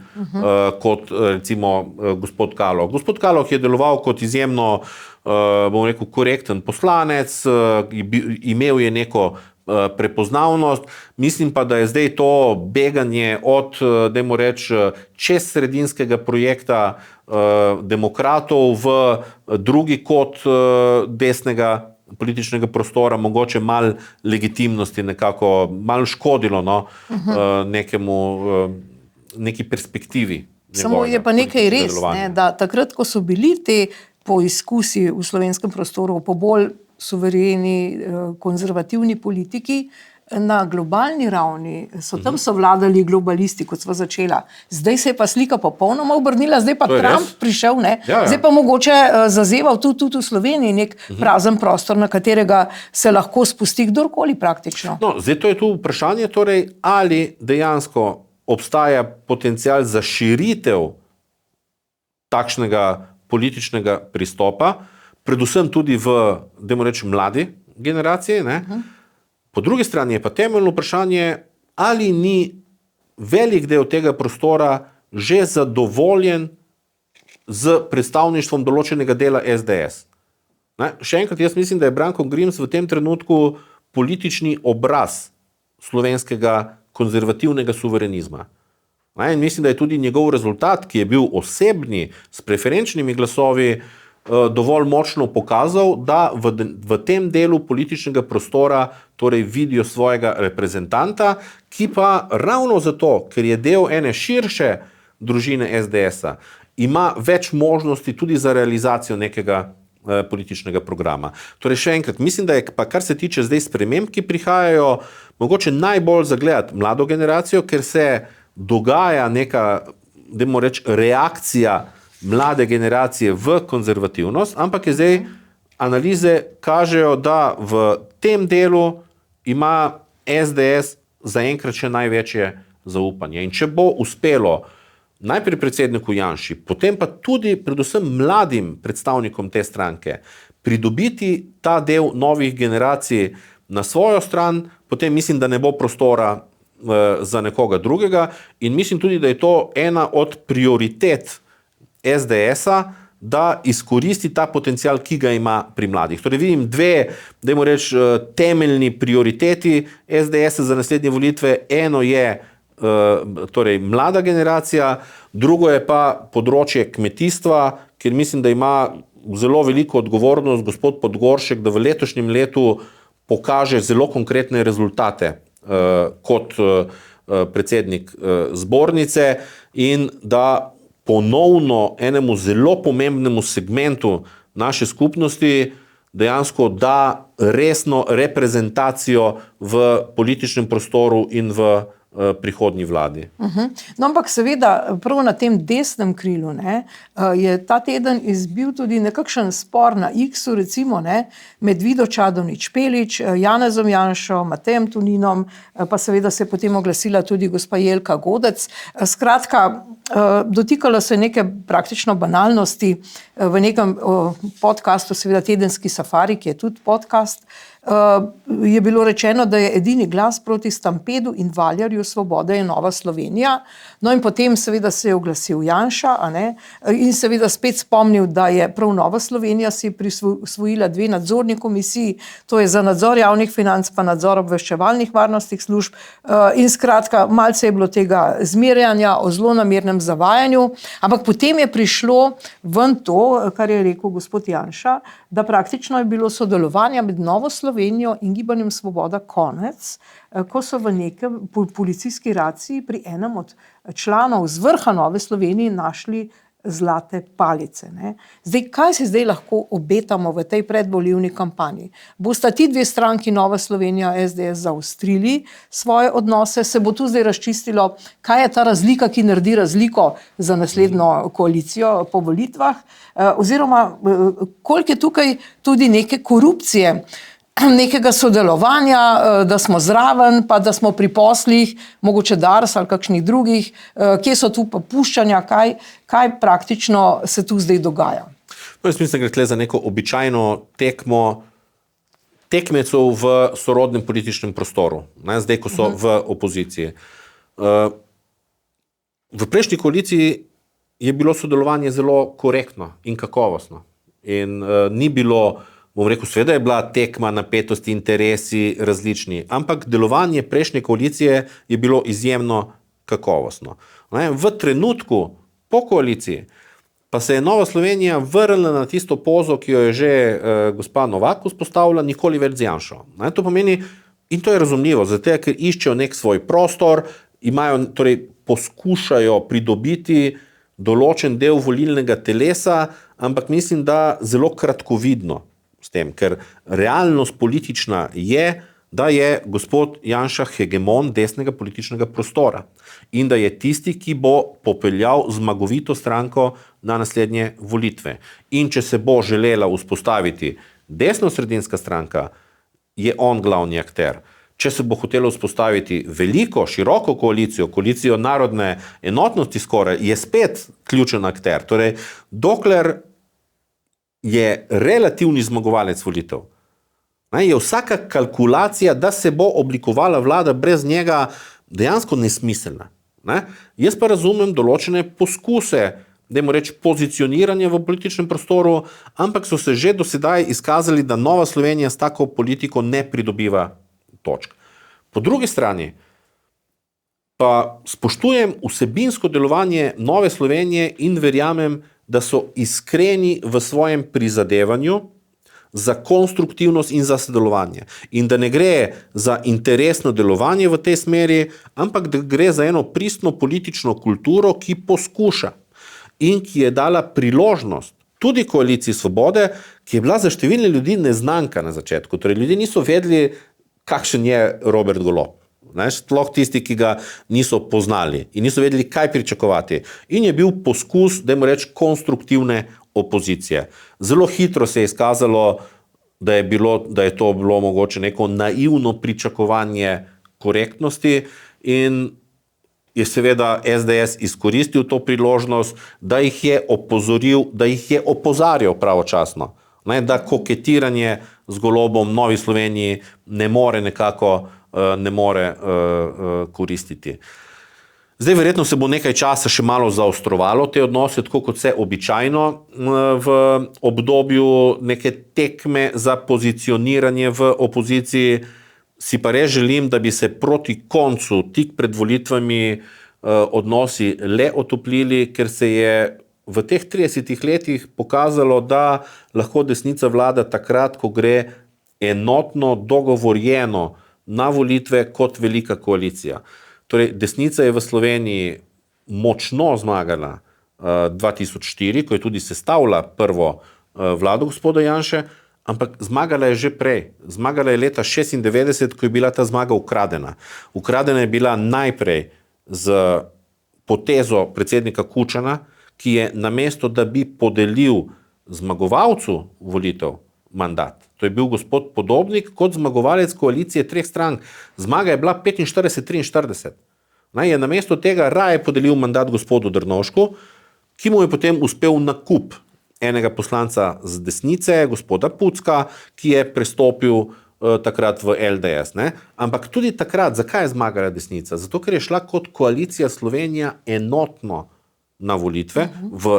kot recimo gospod Kaloh. Gospod Kaloh je deloval kot izjemno, bom rekel, korekten poslanec, imel je neko prepoznavnost, mislim pa, da je zdaj to beganje od, dajmo reči, čezsredinskega projekta demokratov v drugi kot desnega političnega prostora, mogoče malo legitimnosti nekako, malo škodilo neki perspektivi. Samo je pa nekaj res, da takrat, ko so bili te poizkusi v slovenskem prostoru po bolj suvereni, konzervativni politiki, na globalni ravni so tam vladali globalisti, kot sva začela. Zdaj se je pa slika popolnoma obrnila, zdaj pa Trump prišel, zdaj pa mogoče zazeval tudi v Sloveniji nek prazen prostor, na katerega se lahko spusti kdorkoli praktično. No, zdaj to je tu vprašanje, torej, ali dejansko obstaja potencial za širitev takšnega političnega pristopa, predvsem tudi v, dajmo reči, mladi generaciji, Po drugi strani je pa temeljno vprašanje, ali ni velik del tega prostora že zadovoljen z predstavništvom določenega dela SDS. Še enkrat, jaz mislim, da je Branko Grims v tem trenutku politični obraz slovenskega konzervativnega suverenizma. In mislim, da je tudi njegov rezultat, ki je bil osebni, s preferenčnimi glasovi, dovolj močno pokazal, da v tem delu političnega prostora torej vidijo svojega reprezentanta, ki pa ravno zato, ker je del ene širše družine SDS-a, ima več možnosti tudi za realizacijo nekega političnega programa. Torej še enkrat, mislim, da je pa kar se tiče zdaj sprememb, ki prihajajo, mogoče najbolj zagledati mlado generacijo, ker se dogaja neka, dajmo reči, reakcija mlade generacije v konzervativnost, ampak je zdaj analize kažejo, da v tem delu ima SDS zaenkrat še največje zaupanje. In če bo uspelo najprej predsedniku Janši, potem pa tudi predvsem mladim predstavnikom te stranke pridobiti ta del novih generacij na svojo stran, potem mislim, da ne bo prostora za nekoga drugega in mislim tudi, da je to ena od prioritet SDS-a, da izkoristi ta potencial, ki ga ima pri mladih. Torej vidim dve, dajmo reči, temeljni prioriteti SDS-a za naslednje volitve. Eno je torej mlada generacija, drugo je pa področje kmetijstva, kjer mislim, da ima zelo veliko odgovornost gospod Podgoršek, da v letošnjem letu pokaže zelo konkretne rezultate kot predsednik zbornice in da ponovno enemu zelo pomembnemu segmentu naše skupnosti dejansko da resno reprezentacijo v političnem prostoru in v prihodnji vladi. No, ampak seveda, prav na tem desnem krilu je ta teden izbil tudi nekakšen spor na X-u, recimo med Vido Čadonič Špelič, Janezom Janšo, Matejem Toninom, pa seveda se je potem oglasila tudi gospa Jelka Godec. Skratka, dotikalo se neke praktično banalnosti v nekem podcastu, seveda Tedenski safari, ki je tudi podcast, je bilo rečeno, da je edini glas proti Stampedu in Valjarju Svobode je Nova Slovenija. No in potem seveda se je oglasil Janša, in seveda spet spomnil, da je prav Nova Slovenija si prisvojila 2 nadzorni komisiji, to je za nadzor javnih financ pa nadzor obveščevalnih varnostnih služb, in skratka, malce je bilo tega zmerjanja o zlonamernem zavajanju, ampak potem je prišlo ven to, kar je rekel gospod Janša, da praktično je bilo sodelovanja med Novo Slovenijo in Gibanjem Svoboda konec, ko so v nekem policijski raciji pri enem od članov z vrha Nove Slovenije našli zlate palice. Ne. Zdaj, kaj se zdaj lahko obetamo v tej predvolilni kampanji? Bosta ti dve stranki, Nova Slovenija, SDS, zaostrili svoje odnose? Se bo tu zdaj razčistilo, kaj je ta razlika, ki naredi razliko za naslednjo koalicijo po volitvah? Oziroma, koliko je tukaj tudi neke korupcije, nekega sodelovanja, da smo zraven, pa da smo pri poslih, mogoče Dars ali kakšnih drugih, kje so tu popuščanja, kaj praktično se tu zdaj dogaja? No, jaz mislim, da gre za neko običajno tekmo tekmecev v sorodnem političnem prostoru, ne, zdaj, ko so v opoziciji. V prejšnji koaliciji je bilo sodelovanje zelo korektno in kakovostno. In ni bilo, bom rekel, seveda je bila tekma, napetosti, interesi različni, ampak delovanje prejšnje koalicije je bilo izjemno kakovostno. V trenutku po koaliciji pa se je Nova Slovenija vrnila na tisto pozo, ki jo je že gospa Novak vzpostavila, nikoli več z Janšo. To pomeni, in to je razumljivo, zato ker iščejo nek svoj prostor, torej poskušajo pridobiti določen del volilnega telesa, ampak mislim, da zelo kratkovidno s tem, ker realnost politična je, da je gospod Janša hegemon desnega političnega prostora in da je tisti, ki bo popeljal zmagovito stranko na naslednje volitve. In če se bo želela vzpostaviti desno-sredinska stranka, je on glavni akter. Če se bo hotelo vzpostaviti veliko, široko koalicijo narodne enotnosti skoraj, je spet ključen akter. Torej, dokler je relativni zmagovalec volitev, je vsaka kalkulacija, da se bo oblikovala vlada brez njega, dejansko nesmiselna. Jaz pa razumem določene poskuse, dajmo reči pozicioniranje v političnem prostoru, ampak so se že do sedaj izkazali, da Nova Slovenija s tako politiko ne pridobiva točk. Po drugi strani pa spoštujem vsebinsko delovanje Nove Slovenije in verjamem, da so iskreni v svojem prizadevanju za konstruktivnost in za sodelovanje. In da ne gre za interesno delovanje v tej smeri, ampak da gre za eno pristno politično kulturo, ki poskuša in ki je dala priložnost tudi koaliciji Svobode, ki je bila za številne ljudi neznanka na začetku. Torej, ljudje niso vedeli, kakšen je Robert Golob. Sploh tisti, ki ga niso poznali in niso vedeli, kaj pričakovati. In je bil poskus, dajmo reči, konstruktivne opozicije. Zelo hitro se je izkazalo, da je to bilo mogoče neko naivno pričakovanje korektnosti in je seveda SDS izkoristil to priložnost, da jih je opozoril, da jih je opozarjal pravočasno, da koketiranje z Golobom Novi Sloveniji ne more koristiti. Zdaj verjetno se bo nekaj časa še malo zaostrovalo te odnose, tako kot se običajno v obdobju neke tekme za pozicioniranje v opoziciji. Si pa res želim, da bi se proti koncu, tik pred volitvami, odnosi le otoplili, ker se je v teh 30 letih pokazalo, da lahko desnica vlada takrat, ko gre enotno, dogovorjeno na volitve kot velika koalicija. Torej, desnica je v Sloveniji močno zmagala 2004, ko je tudi sestavila prvo vlado gospoda Janše, ampak zmagala je že prej. Zmagala je leta 1996, ko je bila ta zmaga ukradena. Ukradena je bila najprej z potezo predsednika Kučana, ki je namesto, da bi podelil zmagovalcu volitev mandat. To je bil gospod Podobnik kot zmagovalec koalicije 3 strank. Zmaga je bila 45-43. Je namesto tega raje podelil mandat gospodu Drnovšku, ki mu je potem uspel nakup enega poslanca z desnice, gospoda Pucka, ki je prestopil takrat v LDS. Ampak tudi takrat, zakaj je zmagala desnica? Zato, ker je šla kot koalicija Slovenija enotno na volitve,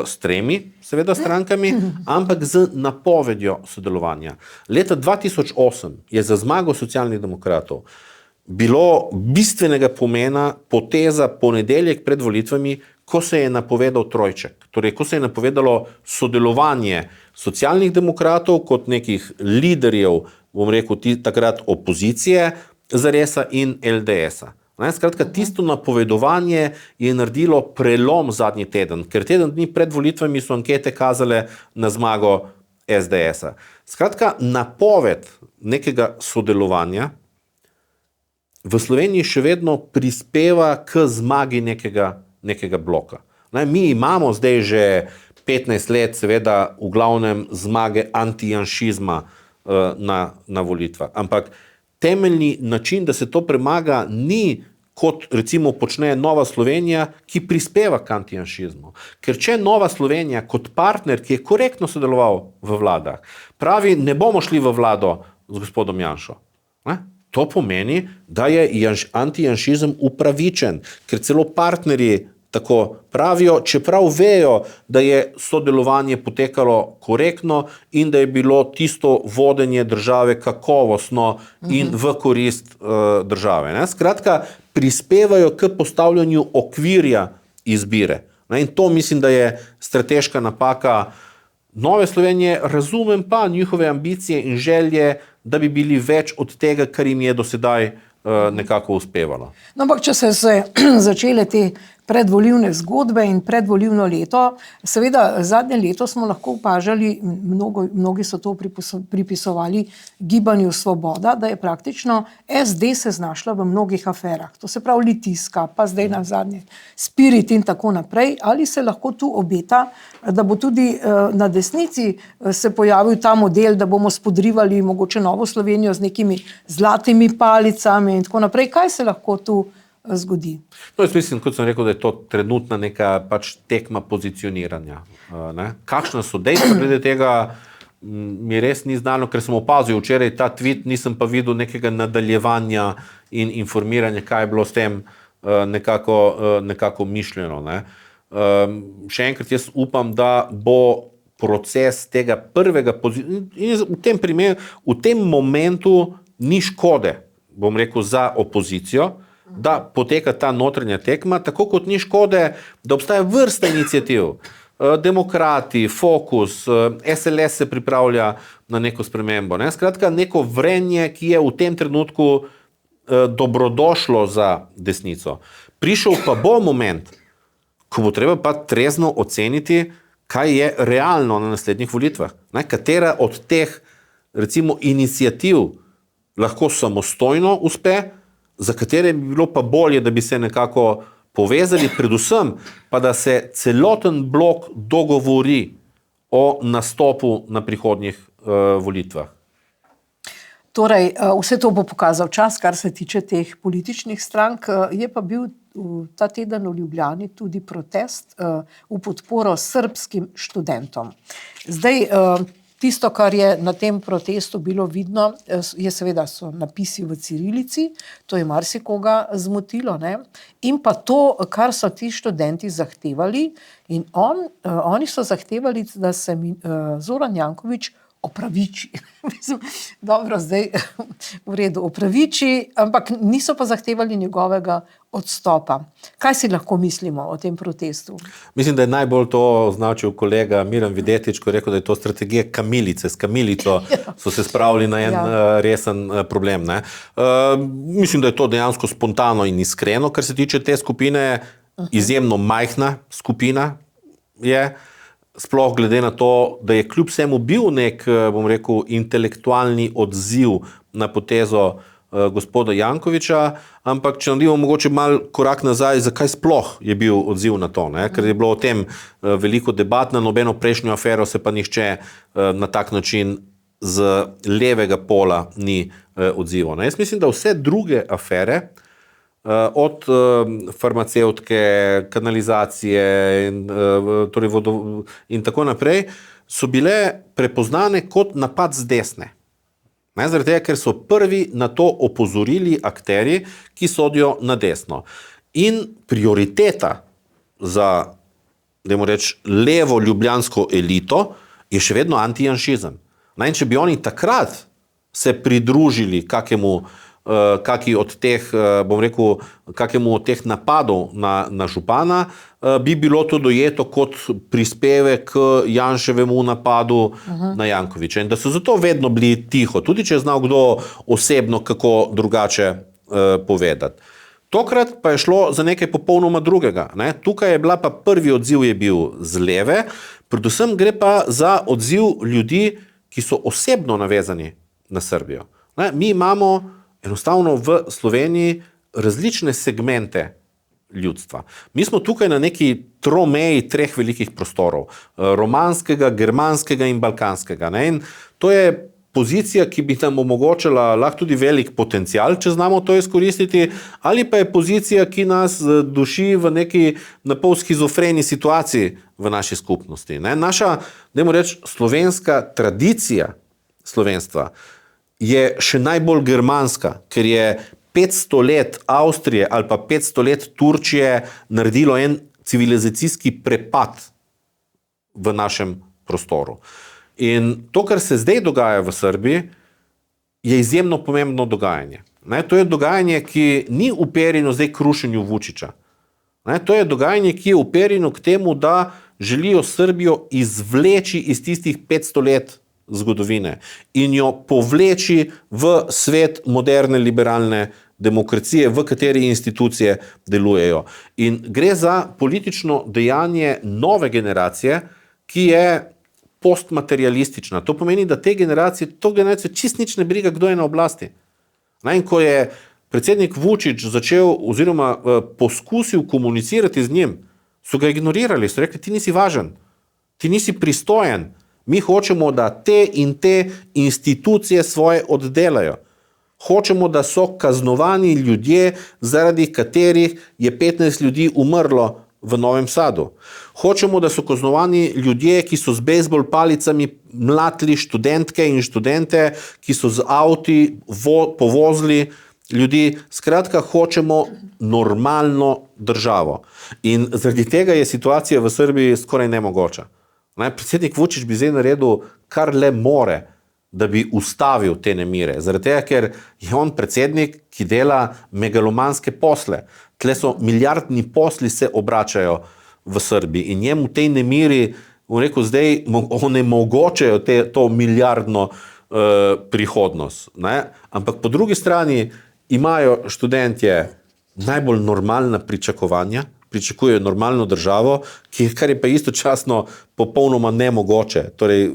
s 3 seveda strankami, ampak z napovedjo sodelovanja. Leta 2008 je za zmago Socialnih demokratov bilo bistvenega pomena poteza ponedeljek pred volitvami, ko se je napovedal trojček. Torej, ko se je napovedalo sodelovanje Socialnih demokratov kot nekih liderjev, bom rekel, takrat opozicije, Zaresa in LDS-a. Skratka, tisto napovedovanje je naredilo prelom zadnji teden, ker teden dni pred volitvami so ankete kazale na zmago SDS-a. Skratka, napoved nekega sodelovanja v Sloveniji še vedno prispeva k zmagi nekega bloka. Mi imamo zdaj že 15 let, seveda, v glavnem zmage antijanšizma na volitvah. Ampak temeljni način, da se to premaga, ni kot recimo počne Nova Slovenija, ki prispeva k antijanšizmu. Ker če Nova Slovenija kot partner, ki je korektno sodeloval v vladah, pravi, ne bomo šli v vlado z gospodom Janšo, to pomeni, da je antijanšizem upravičen, ker celo partnerji tako pravijo, čeprav vejo, da je sodelovanje potekalo korektno in da je bilo tisto vodenje države kakovostno in v korist države. Skratka, prispevajo k postavljanju okvirja izbire. In to mislim, da je strateška napaka Nove Slovenije. Razumem pa njihove ambicije in želje, da bi bili več od tega, kar jim je do sedaj nekako uspevalo. No, ampak če se začele te predvolilne zgodbe in predvolilno leto, seveda zadnje leto smo lahko opažali, mnogi so to pripisovali Gibanju Svoboda, da je praktično SD se znašla v mnogih aferah. To se pravi Litijska, pa zdaj na zadnje Spirit in tako naprej. Ali se lahko tu obeta, da bo tudi na desnici se pojavil ta model, da bomo spodrivali mogoče Novo Slovenijo z nekimi zlatimi palicami in tako naprej? Kaj se lahko tu zgodi? No, jaz mislim, kot sem rekel, da je to trenutna neka tekma pozicioniranja. Kakšna so dejstva glede tega, mi res ni znano, ker sem opazil včeraj ta tweet, nisem pa videl nekega nadaljevanja in informiranja, kaj je bilo s tem nekako mišljeno. Še enkrat jaz upam, da bo proces tega prvega v tem primeru, v tem momentu ni škode, bom rekel, za opozicijo, da poteka ta notranja tekma, tako kot ni škode, da obstaja vrsta iniciativ. Demokrati, Fokus, SLS se pripravlja na neko spremembo. Skratka, neko vrenje, ki je v tem trenutku dobrodošlo za desnico. Prišel pa bo moment, ko bo treba pa trezno oceniti, kaj je realno na naslednjih volitvah. Katera od teh, recimo, iniciativ lahko samostojno uspe, za katere bi bilo pa bolje, da bi se nekako povezali, predvsem pa da se celoten blok dogovori o nastopu na prihodnjih volitvah. Torej, vse to bo pokazal čas, kar se tiče teh političnih strank. Je pa bil ta teden v Ljubljani tudi protest v podporo srbskim študentom. Zdaj, tisto, kar je na tem protestu bilo vidno, je seveda so napisi v cirilici, to je marsikoga zmotilo, in pa to, kar so ti študenti zahtevali, in oni so zahtevali, da se Zoran Janković opraviči. Dobro, zdaj v redu, opraviči, ampak niso pa zahtevali njegovega odstopa. Kaj si lahko mislimo o tem protestu? Mislim, da je najbolj to označil kolega Miran Videtič, ko je rekel, da je to strategija kamilice. S kamilico so se spravili na en resen problem. Mislim, da je to dejansko spontano in iskreno, kar se tiče te skupine. Izjemno majhna skupina je. Sploh glede na to, da je kljub vsemu bil nek, bom rekel, intelektualni odziv na potezo gospoda Jankovića, ampak če naredimo mogoče mal korak nazaj, zakaj sploh je bil odziv na to, ker je bilo o tem veliko debat, na nobeno prejšnjo afero se pa nihče na tak način z levega pola ni odzival. Jaz mislim, da vse druge afere, od farmacevtke, kanalizacije in tako naprej, so bile prepoznane kot napad z desne. Zaradi tega, ker so prvi na to opozorili akterji, ki sodijo na desno. In prioriteta za, dajmo reči, levo ljubljansko elito je še vedno antijanšizem. In če bi oni takrat se pridružili kakemu od teh, bom rekel, kakemu od teh napadov na župana, bi bilo to dojeto kot prispevek k Janševemu napadu na Jankovića. In da so zato vedno bili tiho, tudi če je znal kdo osebno kako drugače povedati. Tokrat pa je šlo za nekaj popolnoma drugega. Ne? Tukaj je bila pa prvi odziv je bil z leve, predvsem gre pa za odziv ljudi, ki so osebno navezani na Srbijo. Ne? Mi imamo enostavno v Sloveniji različne segmente ljudstva. Mi smo tukaj na neki tromeji treh velikih prostorov, romanskega, germanskega in balkanskega. Ne? In to je pozicija, ki bi nam omogočala lahko tudi velik potencial, če znamo to izkoristiti, ali pa je pozicija, ki nas duši v neki napol schizofreni situaciji v naši skupnosti. Ne? Naša, dajmo reči, slovenska tradicija slovenstva je še najbolj germanska, ker je 500 let Avstrije ali pa 500 let Turčije naredilo en civilizacijski prepad v našem prostoru. In to, kar se zdaj dogaja v Srbiji, je izjemno pomembno dogajanje. Ne, to je dogajanje, ki ni uperjeno zdaj k rušenju Vučića. Ne, to je dogajanje, ki je uperjeno k temu, da želijo Srbijo izvleči iz tistih 500 let zgodovine in jo povleči v svet moderne liberalne demokracije, v kateri institucije delujejo. In gre za politično dejanje nove generacije, ki je postmaterialistična. To pomeni, da to generacijo čist nič ne briga, kdo je na oblasti. In ko je predsednik Vučić začel oziroma poskusil komunicirati z njim, so ga ignorirali, so rekli, ti nisi važen, ti nisi pristojen, mi hočemo, da te in te institucije svoje oddelajo. Hočemo, da so kaznovani ljudje, zaradi katerih je 15 ljudi umrlo v Novem Sadu. Hočemo, da so kaznovani ljudje, ki so z bejzbol palicami mlatili študentke in študente, ki so z avti povozili ljudi. Skratka, hočemo normalno državo. In zaradi tega je situacija v Srbiji skoraj nemogoča. Predsednik Vučić bi zdaj naredil kar le more, da bi ustavil te nemire. Zaradi tega, ker je on predsednik, ki dela megalomanske posle. Tle so milijardni posli se obračajo v Srbiji in njemu tej nemiri, rekel, zdaj onemogočajo to milijardno prihodnost. Ne? Ampak po drugi strani imajo študentje najbolj normalna pričakovanja, pričakujejo normalno državo, kar je pa istočasno popolnoma nemogoče. Torej,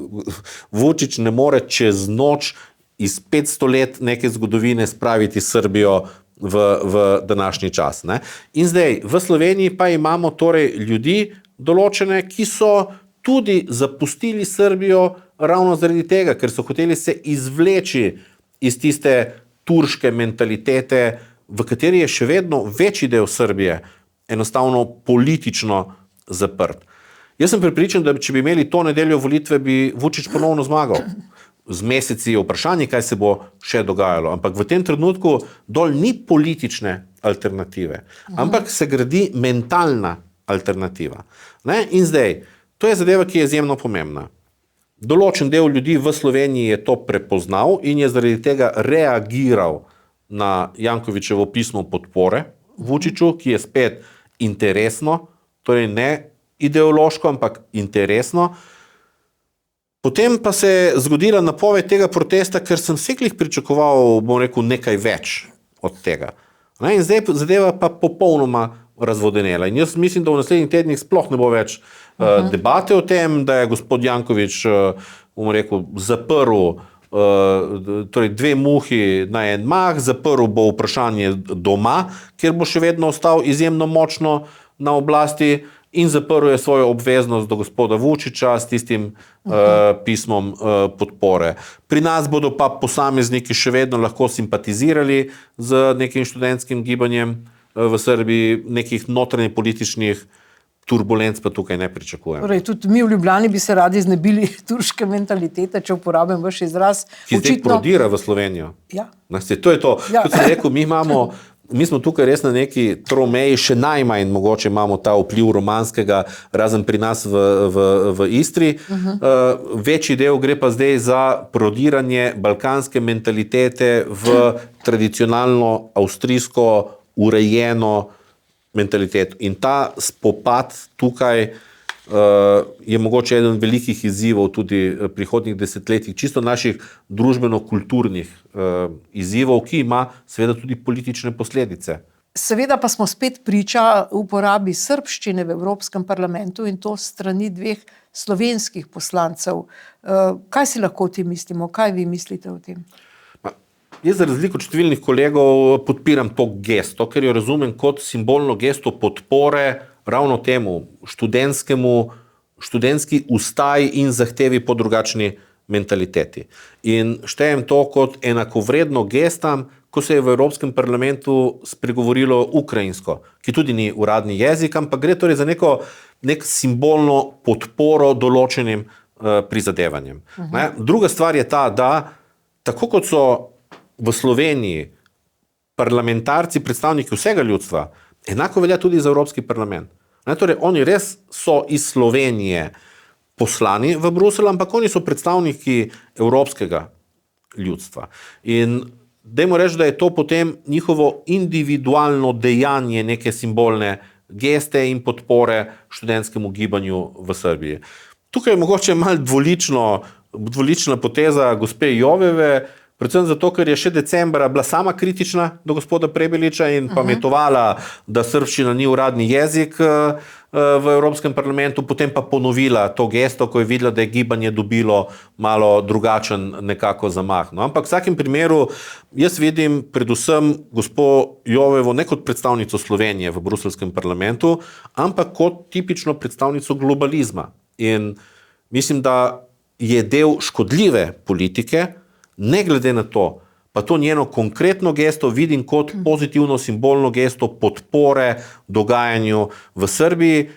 Vučić ne more čez noč iz 500 let neke zgodovine spraviti Srbijo v današnji čas. Ne? In zdaj, v Sloveniji pa imamo torej ljudi določene, ki so tudi zapustili Srbijo ravno zaradi tega, ker so hoteli se izvleči iz tiste turške mentalitete, v kateri je še vedno večji del Srbije enostavno politično zaprt. Jaz sem prepričan, da če bi imeli to nedeljo volitve, bi Vučić ponovno zmagal. Z meseci je vprašanje, kaj se bo še dogajalo. Ampak v tem trenutku dol ni politične alternative, ampak se gradi mentalna alternativa. Ne? In zdaj, to je zadeva, ki je izjemno pomembna. Določen del ljudi v Sloveniji je to prepoznal in je zaradi tega reagiral na Jankovićevo pismo podpore Vučiću, ki je spet interesno, torej ne ideološko, ampak interesno. Potem pa se je zgodila napoved tega protesta, ker sem vseklih pričakoval, bom rekel, nekaj več od tega. In zdaj zadeva pa popolnoma razvodenela. In jaz mislim, da v naslednjih tednih sploh ne bo več debate o tem, da je gospod Janković, bom rekel, zaprl torej 2 muhi na en mah, zaprl bo vprašanje doma, kjer bo še vedno ostal izjemno močno na oblasti in zaprl je svojo obveznost do gospoda Vučića s tistim pismom podpore. Pri nas bodo pa posamezniki še vedno lahko simpatizirali z nekim študentskim gibanjem v Srbiji, nekih notranjih političnih turbulenc pa tukaj ne pričakujem. Torej, tudi mi v Ljubljani bi se radi znebili turške mentalitete, če uporabim vaš izraz. Ki zdaj prodira v Slovenijo. Ja. To je to. Ja. Kot sem rekel, mi smo tukaj res na neki tromeji, še najmanj mogoče imamo ta vpliv romanskega, razen pri nas v Istri. Večji del gre pa zdaj za prodiranje balkanske mentalitete v tradicionalno avstrijsko urejeno mentaliteto. In ta spopad tukaj je mogoče eden velikih izzivov tudi prihodnjih desetletjih, čisto naših družbeno-kulturnih izzivov, ki ima seveda tudi politične posledice Seveda pa smo spet priča uporabi srbščine v Evropskem parlamentu in to strani 2 slovenskih poslancev. Kaj si lahko o tem mislimo? Kaj vi mislite o tem? Jaz za razliko od številnih kolegov podpiram to gesto, ker jo razumem kot simbolno gesto podpore ravno temu študentski ustaji in zahtevi po drugačni mentaliteti. In štejem to kot enakovredno gestam, ko se je v Evropskem parlamentu spregovorilo ukrajinsko, ki tudi ni uradni jezik, ampak gre torej za nek simbolno podporo določenim prizadevanjem. Druga stvar je ta, da tako kot so v Sloveniji parlamentarci, predstavniki vsega ljudstva, enako velja tudi za Evropski parlament. Torej, oni res so iz Slovenije poslani v Bruselj, ampak oni so predstavniki evropskega ljudstva. In dajmo reči, da je to potem njihovo individualno dejanje neke simbolne geste in podpore študentskemu gibanju v Srbiji. Tukaj je mogoče malo dvolična poteza gospe Joveve, predvsem zato, ker je še decembra bila sama kritična do gospoda Prebeliča in pametovala, da srbščina ni uradni jezik v Evropskem parlamentu, potem pa ponovila to gesto, ko je videla, da je gibanje dobilo malo drugačen nekako zamah. No, ampak v vsakem primeru jaz vidim predvsem gospo Jovevo ne kot predstavnico Slovenije v bruseljskem parlamentu, ampak kot tipično predstavnico globalizma. In mislim, da je del škodljive politike, ne glede na to, pa to njeno konkretno gesto vidim kot pozitivno simbolno gesto podpore dogajanju v Srbiji,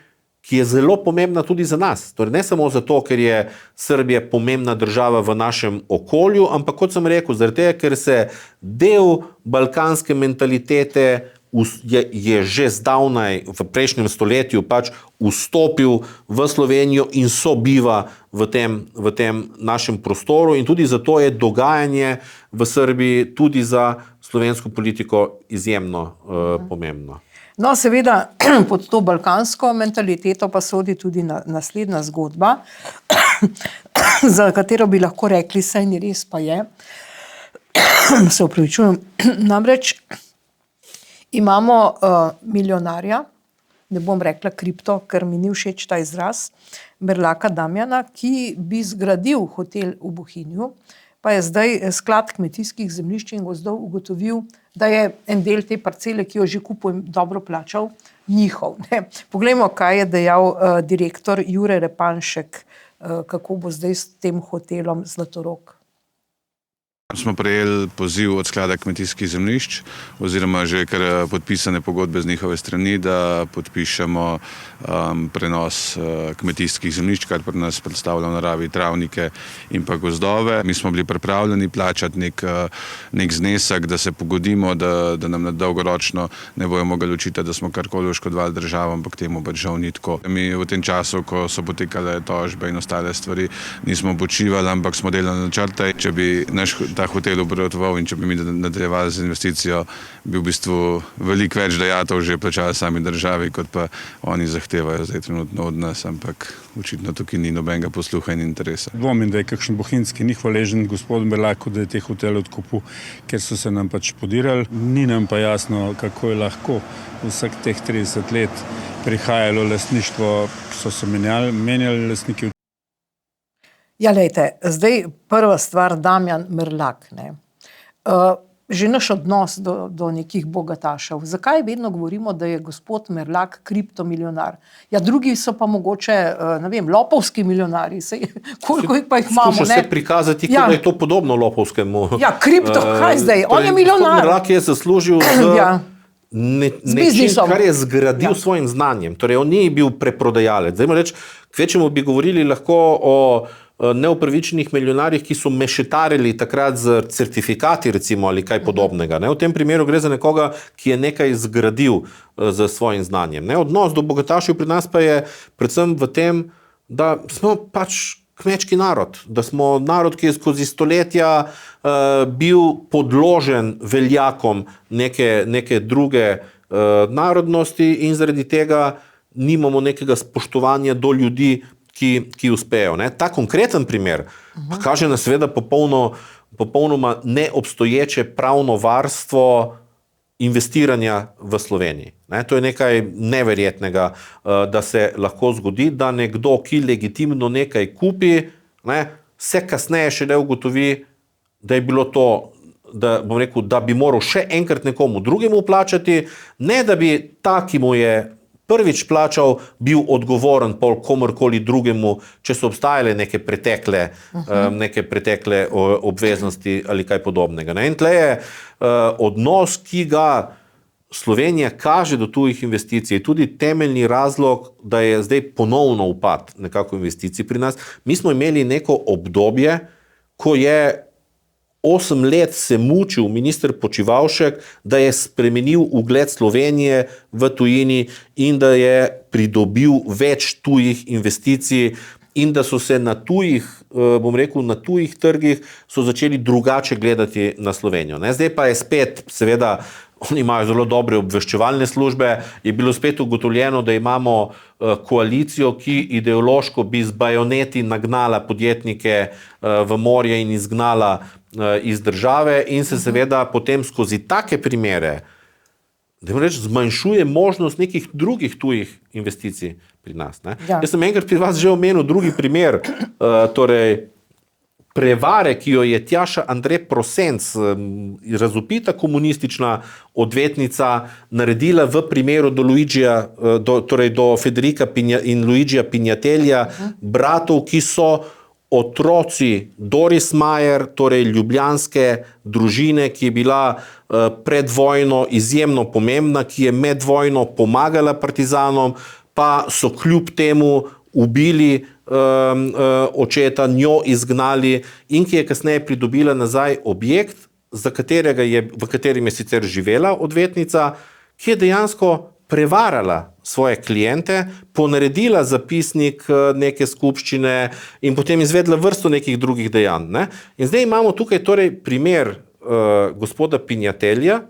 ki je zelo pomembna tudi za nas. Torej ne samo zato, ker je Srbija pomembna država v našem okolju, ampak kot sem rekel, zaradi tega, ker se del balkanske mentalitete je že zdavnaj v prejšnjem stoletju pač vstopil v Slovenijo in sobiva v tem našem prostoru in tudi zato je dogajanje v Srbiji tudi za slovensko politiko izjemno pomembno. No, seveda pod to balkansko mentaliteto pa sodi tudi naslednja zgodba, za katero bi lahko rekli, saj ni res, pa je. Se opravičujem. Namreč imamo milijonarja, ne bom rekla kripto, ker mi ni všeč ta izraz, Merlaka Damjana, ki bi zgradil hotel v Bohinju, pa je zdaj sklad kmetijskih zemljišč in gozdov ugotovil, da je en del te parcele, ki jo že kupil, dobro plačal, njihov. Poglejmo, kaj je dejal direktor Jure Repanšek, kako bo zdaj s tem hotelom Zlatorog. Smo prejeli poziv od sklada kmetijskih zemljišč oziroma že kar podpisane pogodbe z njihove strani, da podpišemo prenos kmetijskih zemljišč, kar pri nas predstavlja v naravi travnike in pa gozdove. Mi smo bili pripravljeni plačati nek znesek, da se pogodimo, da nam dolgoročno ne bojo mogli očitati, da smo karkoli oškodovali državo, ampak temu pač žal ni tako. Mi v tem času, ko so potekale tožbe in ostale stvari, nismo počivali, ampak smo delali načrte. Če bi ta hotel obratoval in če bi mi nadaljevali z investicijo, bi v bistvu veliko več dajatev že plačali sami državi, kot pa oni zahtevajo zdaj trenutno od nas, ampak očitno tukaj ni nobenega posluha in interesa. Dvomim, da je kakšen bohinjski ni hvaležen gospodu Merlaku, da je te hotel odkupil, ker so se nam pač podirali. Ni nam pa jasno, kako je lahko vsak teh 30 let prihajalo lastništvo, so se menjali lastniki. Ja, lejte, zdaj prva stvar, Damjan Merlak. Že naš odnos do nekih bogatašev. Zakaj vedno govorimo, da je gospod Merlak kriptomilionar? Ja, drugi so pa mogoče, ne vem, lopovski milijonari. Koliko jih pa jih imamo? Skuša se prikazati, da je to podobno lopovskemu. Ja, kripto, kaj zdaj? On je milijonar. Merlak je zaslužil nečim, kar je zgradil svojim znanjem. Torej, on ni bil preprodajalec. Zdaj reč, kvečemu bi govorili lahko o neupravičenih milijonarjih, ki so mešetarili takrat z certifikati, recimo, ali kaj podobnega. V tem primeru gre za nekoga, ki je nekaj zgradil z svojim znanjem. Odnos do bogatašev pri nas pa je predvsem v tem, da smo pač kmečki narod, da smo narod, ki je skozi stoletja bil podložen veljakom neke druge narodnosti in zaradi tega nimamo nekega spoštovanja do ljudi, ki uspejo. Ta konkreten primer pa kaže na seveda popolnoma neobstoječe pravno varstvo investiranja v Sloveniji. To je nekaj neverjetnega, da se lahko zgodi, da nekdo, ki legitimno nekaj kupi, se kasneje šele ugotovi, da je bilo to, da bom rekel, da bi moral še enkrat nekomu drugemu plačati, ne da bi ta, ki mu je prvič plačal, bil odgovoren pol komorkoli drugemu, če so obstajale neke pretekle obveznosti ali kaj podobnega. In tle je odnos, ki ga Slovenija kaže do tujih investicij, tudi temeljni razlog, da je zdaj ponovno upad nekako investicij pri nas. Mi smo imeli neko obdobje, ko je 8 let se mučil minister Počivalšek, da je spremenil ugled Slovenije v tujini in da je pridobil več tujih investicij in da so se na tujih, bom rekel, na tujih trgih so začeli drugače gledati na Slovenijo. Zdaj pa je spet, seveda, oni imajo zelo dobre obveščevalne službe, je bilo spet ugotovljeno, da imamo koalicijo, ki ideološko bi z bajoneti nagnala podjetnike v morje in izgnala iz države in se seveda potem skozi take primere, da jim reči, zmanjšuje možnost nekih drugih tujih investicij pri nas. Ja. Jaz sem enkrat pri vas že omenil drugi primer, torej prevare, ki jo je Tjaša Andrej Prosenc, razvpita komunistična odvetnica, naredila v primeru do Federica in Luigija Pignatelja, bratov, ki so otroci Doris Majer, torej ljubljanske družine, ki je bila pred vojno izjemno pomembna, ki je med vojno pomagala partizanom, pa so kljub temu ubili očeta, njo izgnali in ki je kasneje pridobila nazaj objekt, v katerem je sicer živela odvetnica, ki je dejansko prevarala svoje kliente, ponaredila zapisnik neke skupščine in potem izvedla vrsto nekih drugih dejanj. In zdaj imamo tukaj torej primer gospoda Pignatelja,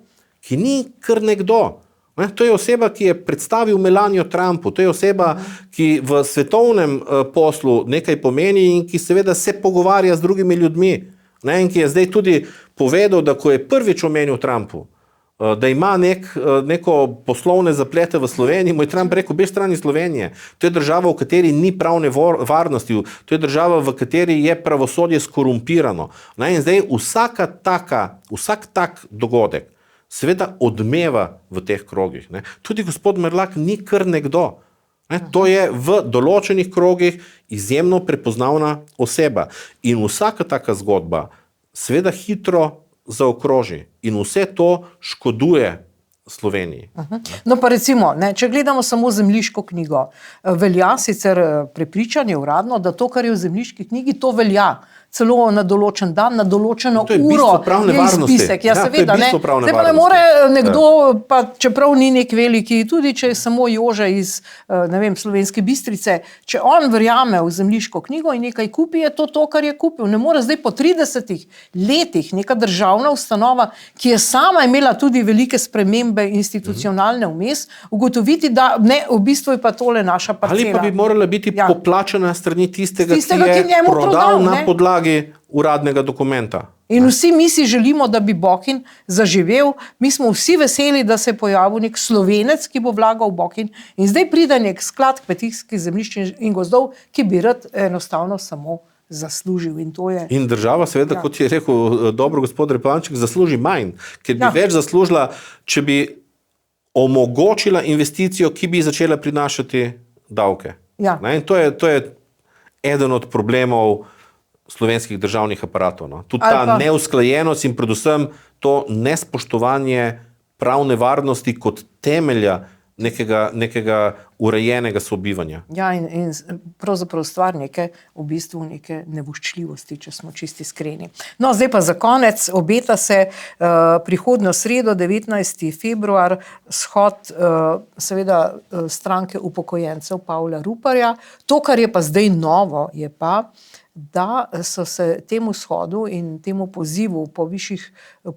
ki ni kar nekdo. To je oseba, ki je predstavil Melanijo Trumpu, to je oseba, ki v svetovnem poslu nekaj pomeni in ki seveda se pogovarja z drugimi ljudmi. In ki je zdaj tudi povedal, da ko je prvič omenil Trumpu, da ima neko poslovne zaplete v Sloveniji, mu je Trump rekel, bež strani Slovenije. To je država, v kateri ni pravne varnosti, to je država, v kateri je pravosodje skorumpirano. In zdaj vsak tak dogodek seveda odmeva v teh krogih. Tudi gospod Merlak ni kar nekdo. To je v določenih krogih izjemno prepoznavna oseba. In vsaka taka zgodba seveda hitro zaokroži. In vse to škoduje Sloveniji. No pa recimo, če gledamo samo zemljiško knjigo, velja sicer prepričanje uradno, da to, kar je v zemljiški knjigi, to velja. Celo na določen dan, na določeno uro je izpisek. Ja, seveda, zdaj pa ne more nekdo, pa čeprav ni nek veliki, tudi če je samo Jože iz, Slovenske Bistrice, če on verjame v zemljiško knjigo in nekaj kupi, je to, kar je kupil. Ne more zdaj po 30 letih neka državna ustanova, ki je sama imela tudi velike spremembe institucionalne vmes, ugotoviti, da ne, v bistvu je pa tole naša parcela. Ali pa bi morala biti poplačana strani tistega, ki je prodal na podlagi uradnega dokumenta. In vsi mi si želimo, da bi Bohinj zaživel. Mi smo vsi veseli, da se je pojavil nek Slovenec, ki bo vlagal v Bohinj. In zdaj pride nek sklad kmetijskih zemljišč in gozdov, ki bi rad enostavno samo zaslužil. In država seveda, kot je rekel dobro gospod Repanček, zasluži manj, ker bi več zaslužila, če bi omogočila investicijo, ki bi začela prinašati davke. In to je eden od problemov slovenskih državnih aparatov. Tudi ta neusklajenost in predvsem to nespoštovanje pravne varnosti kot temelja nekega urejenega sobivanja. Ja, in pravzaprav stvar neke nevoščljivosti, če smo čisti iskreni. No, zdaj pa za konec, obeta se prihodnjo sredo, 19. februar, shod seveda stranke upokojencev Pavla Ruparja. To, kar je pa zdaj novo, je pa, da so se temu shodu in temu pozivu po višjih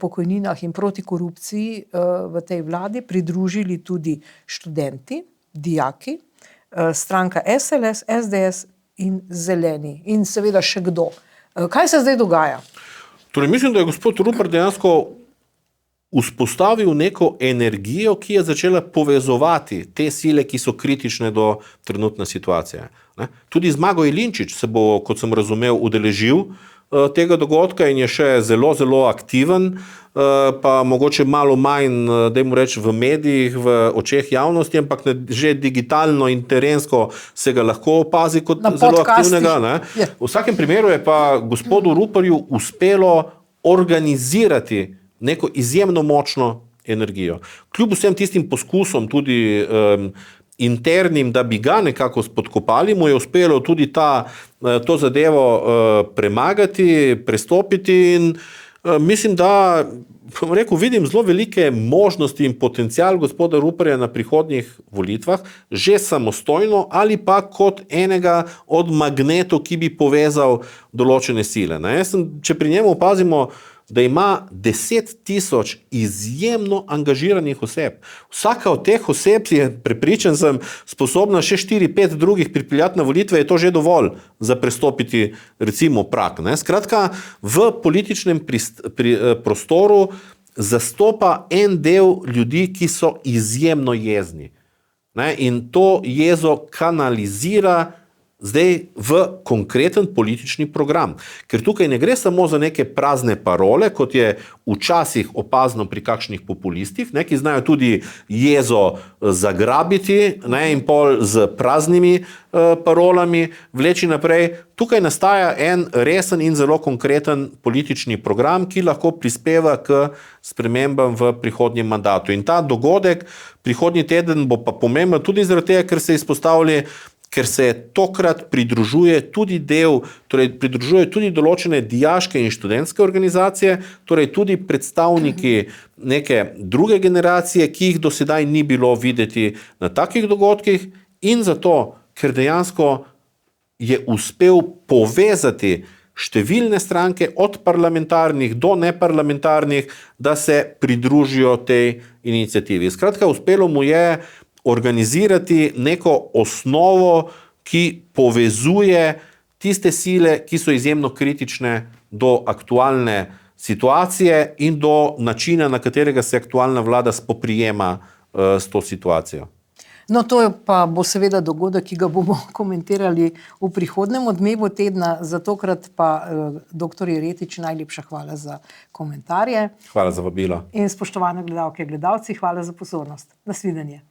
pokojninah in proti korupciji v tej vladi pridružili tudi študenti, dijaki, stranka SLS, SDS in Zeleni. In seveda še kdo. Kaj se zdaj dogaja? Torej, mislim, da je gospod Rupar dejansko vzpostavil neko energijo, ki je začela povezovati te sile, ki so kritične do trenutne situacije. Tudi Zmago Jelinčič se bo, kot sem razumel, udeležil tega dogodka in je še zelo, zelo aktiven, pa mogoče malo manj, dajmo reči, v medijih, v očeh javnosti, ampak že digitalno in terensko se ga lahko opazi kot zelo aktivnega. Ne? V vsakem primeru je pa gospodu Ruparju uspelo organizirati neko izjemno močno energijo. Kljub vsem tistim poskusom, tudi internim, da bi ga nekako spodkopali, mu je uspelo tudi to zadevo premagati, prestopiti in mislim, da vidim zelo velike možnosti in potencial gospoda Ruparja na prihodnjih volitvah, že samostojno ali pa kot enega od magnetov, ki bi povezal določene sile. Če pri njemu opazimo, da ima 10.000 izjemno angažiranih oseb. Vsaka od teh oseb je, prepričan sem, sposobna še 4-5 drugih pripeljati na volitve, je to že dovolj za prestopiti recimo prag. Skratka, v političnem prostoru zastopa en del ljudi, ki so izjemno jezni. In to jezo kanalizira zdaj v konkreten politični program. Ker tukaj ne gre samo za neke prazne parole, kot je včasih opazno pri kakšnih populistih, ki znajo tudi jezo zagrabiti in pol z praznimi parolami vleči naprej. Tukaj nastaja en resen in zelo konkreten politični program, ki lahko prispeva k spremembam v prihodnjem mandatu. In ta dogodek prihodnji teden bo pa pomemben tudi zaradi tega, ker se izpostavlja, ker se tokrat pridružuje tudi določene dijaške in študentske organizacije, torej tudi predstavniki neke druge generacije, ki jih do sedaj ni bilo videti na takih dogodkih in zato, ker dejansko je uspel povezati številne stranke od parlamentarnih do neparlamentarnih, da se pridružijo tej iniciativi. Skratka, uspelo mu je organizirati neko osnovo, ki povezuje tiste sile, ki so izjemno kritične do aktualne situacije in do načina, na katerega se aktualna vlada spoprijema s to situacijo. No, to pa bo seveda dogodek, ki ga bomo komentirali v prihodnem odmevu tedna. Za tokrat pa dr. Jeretič, najlepša hvala za komentarje. Hvala za vabilo. In spoštovane gledalke in gledalci, hvala za pozornost. Nasvidenje.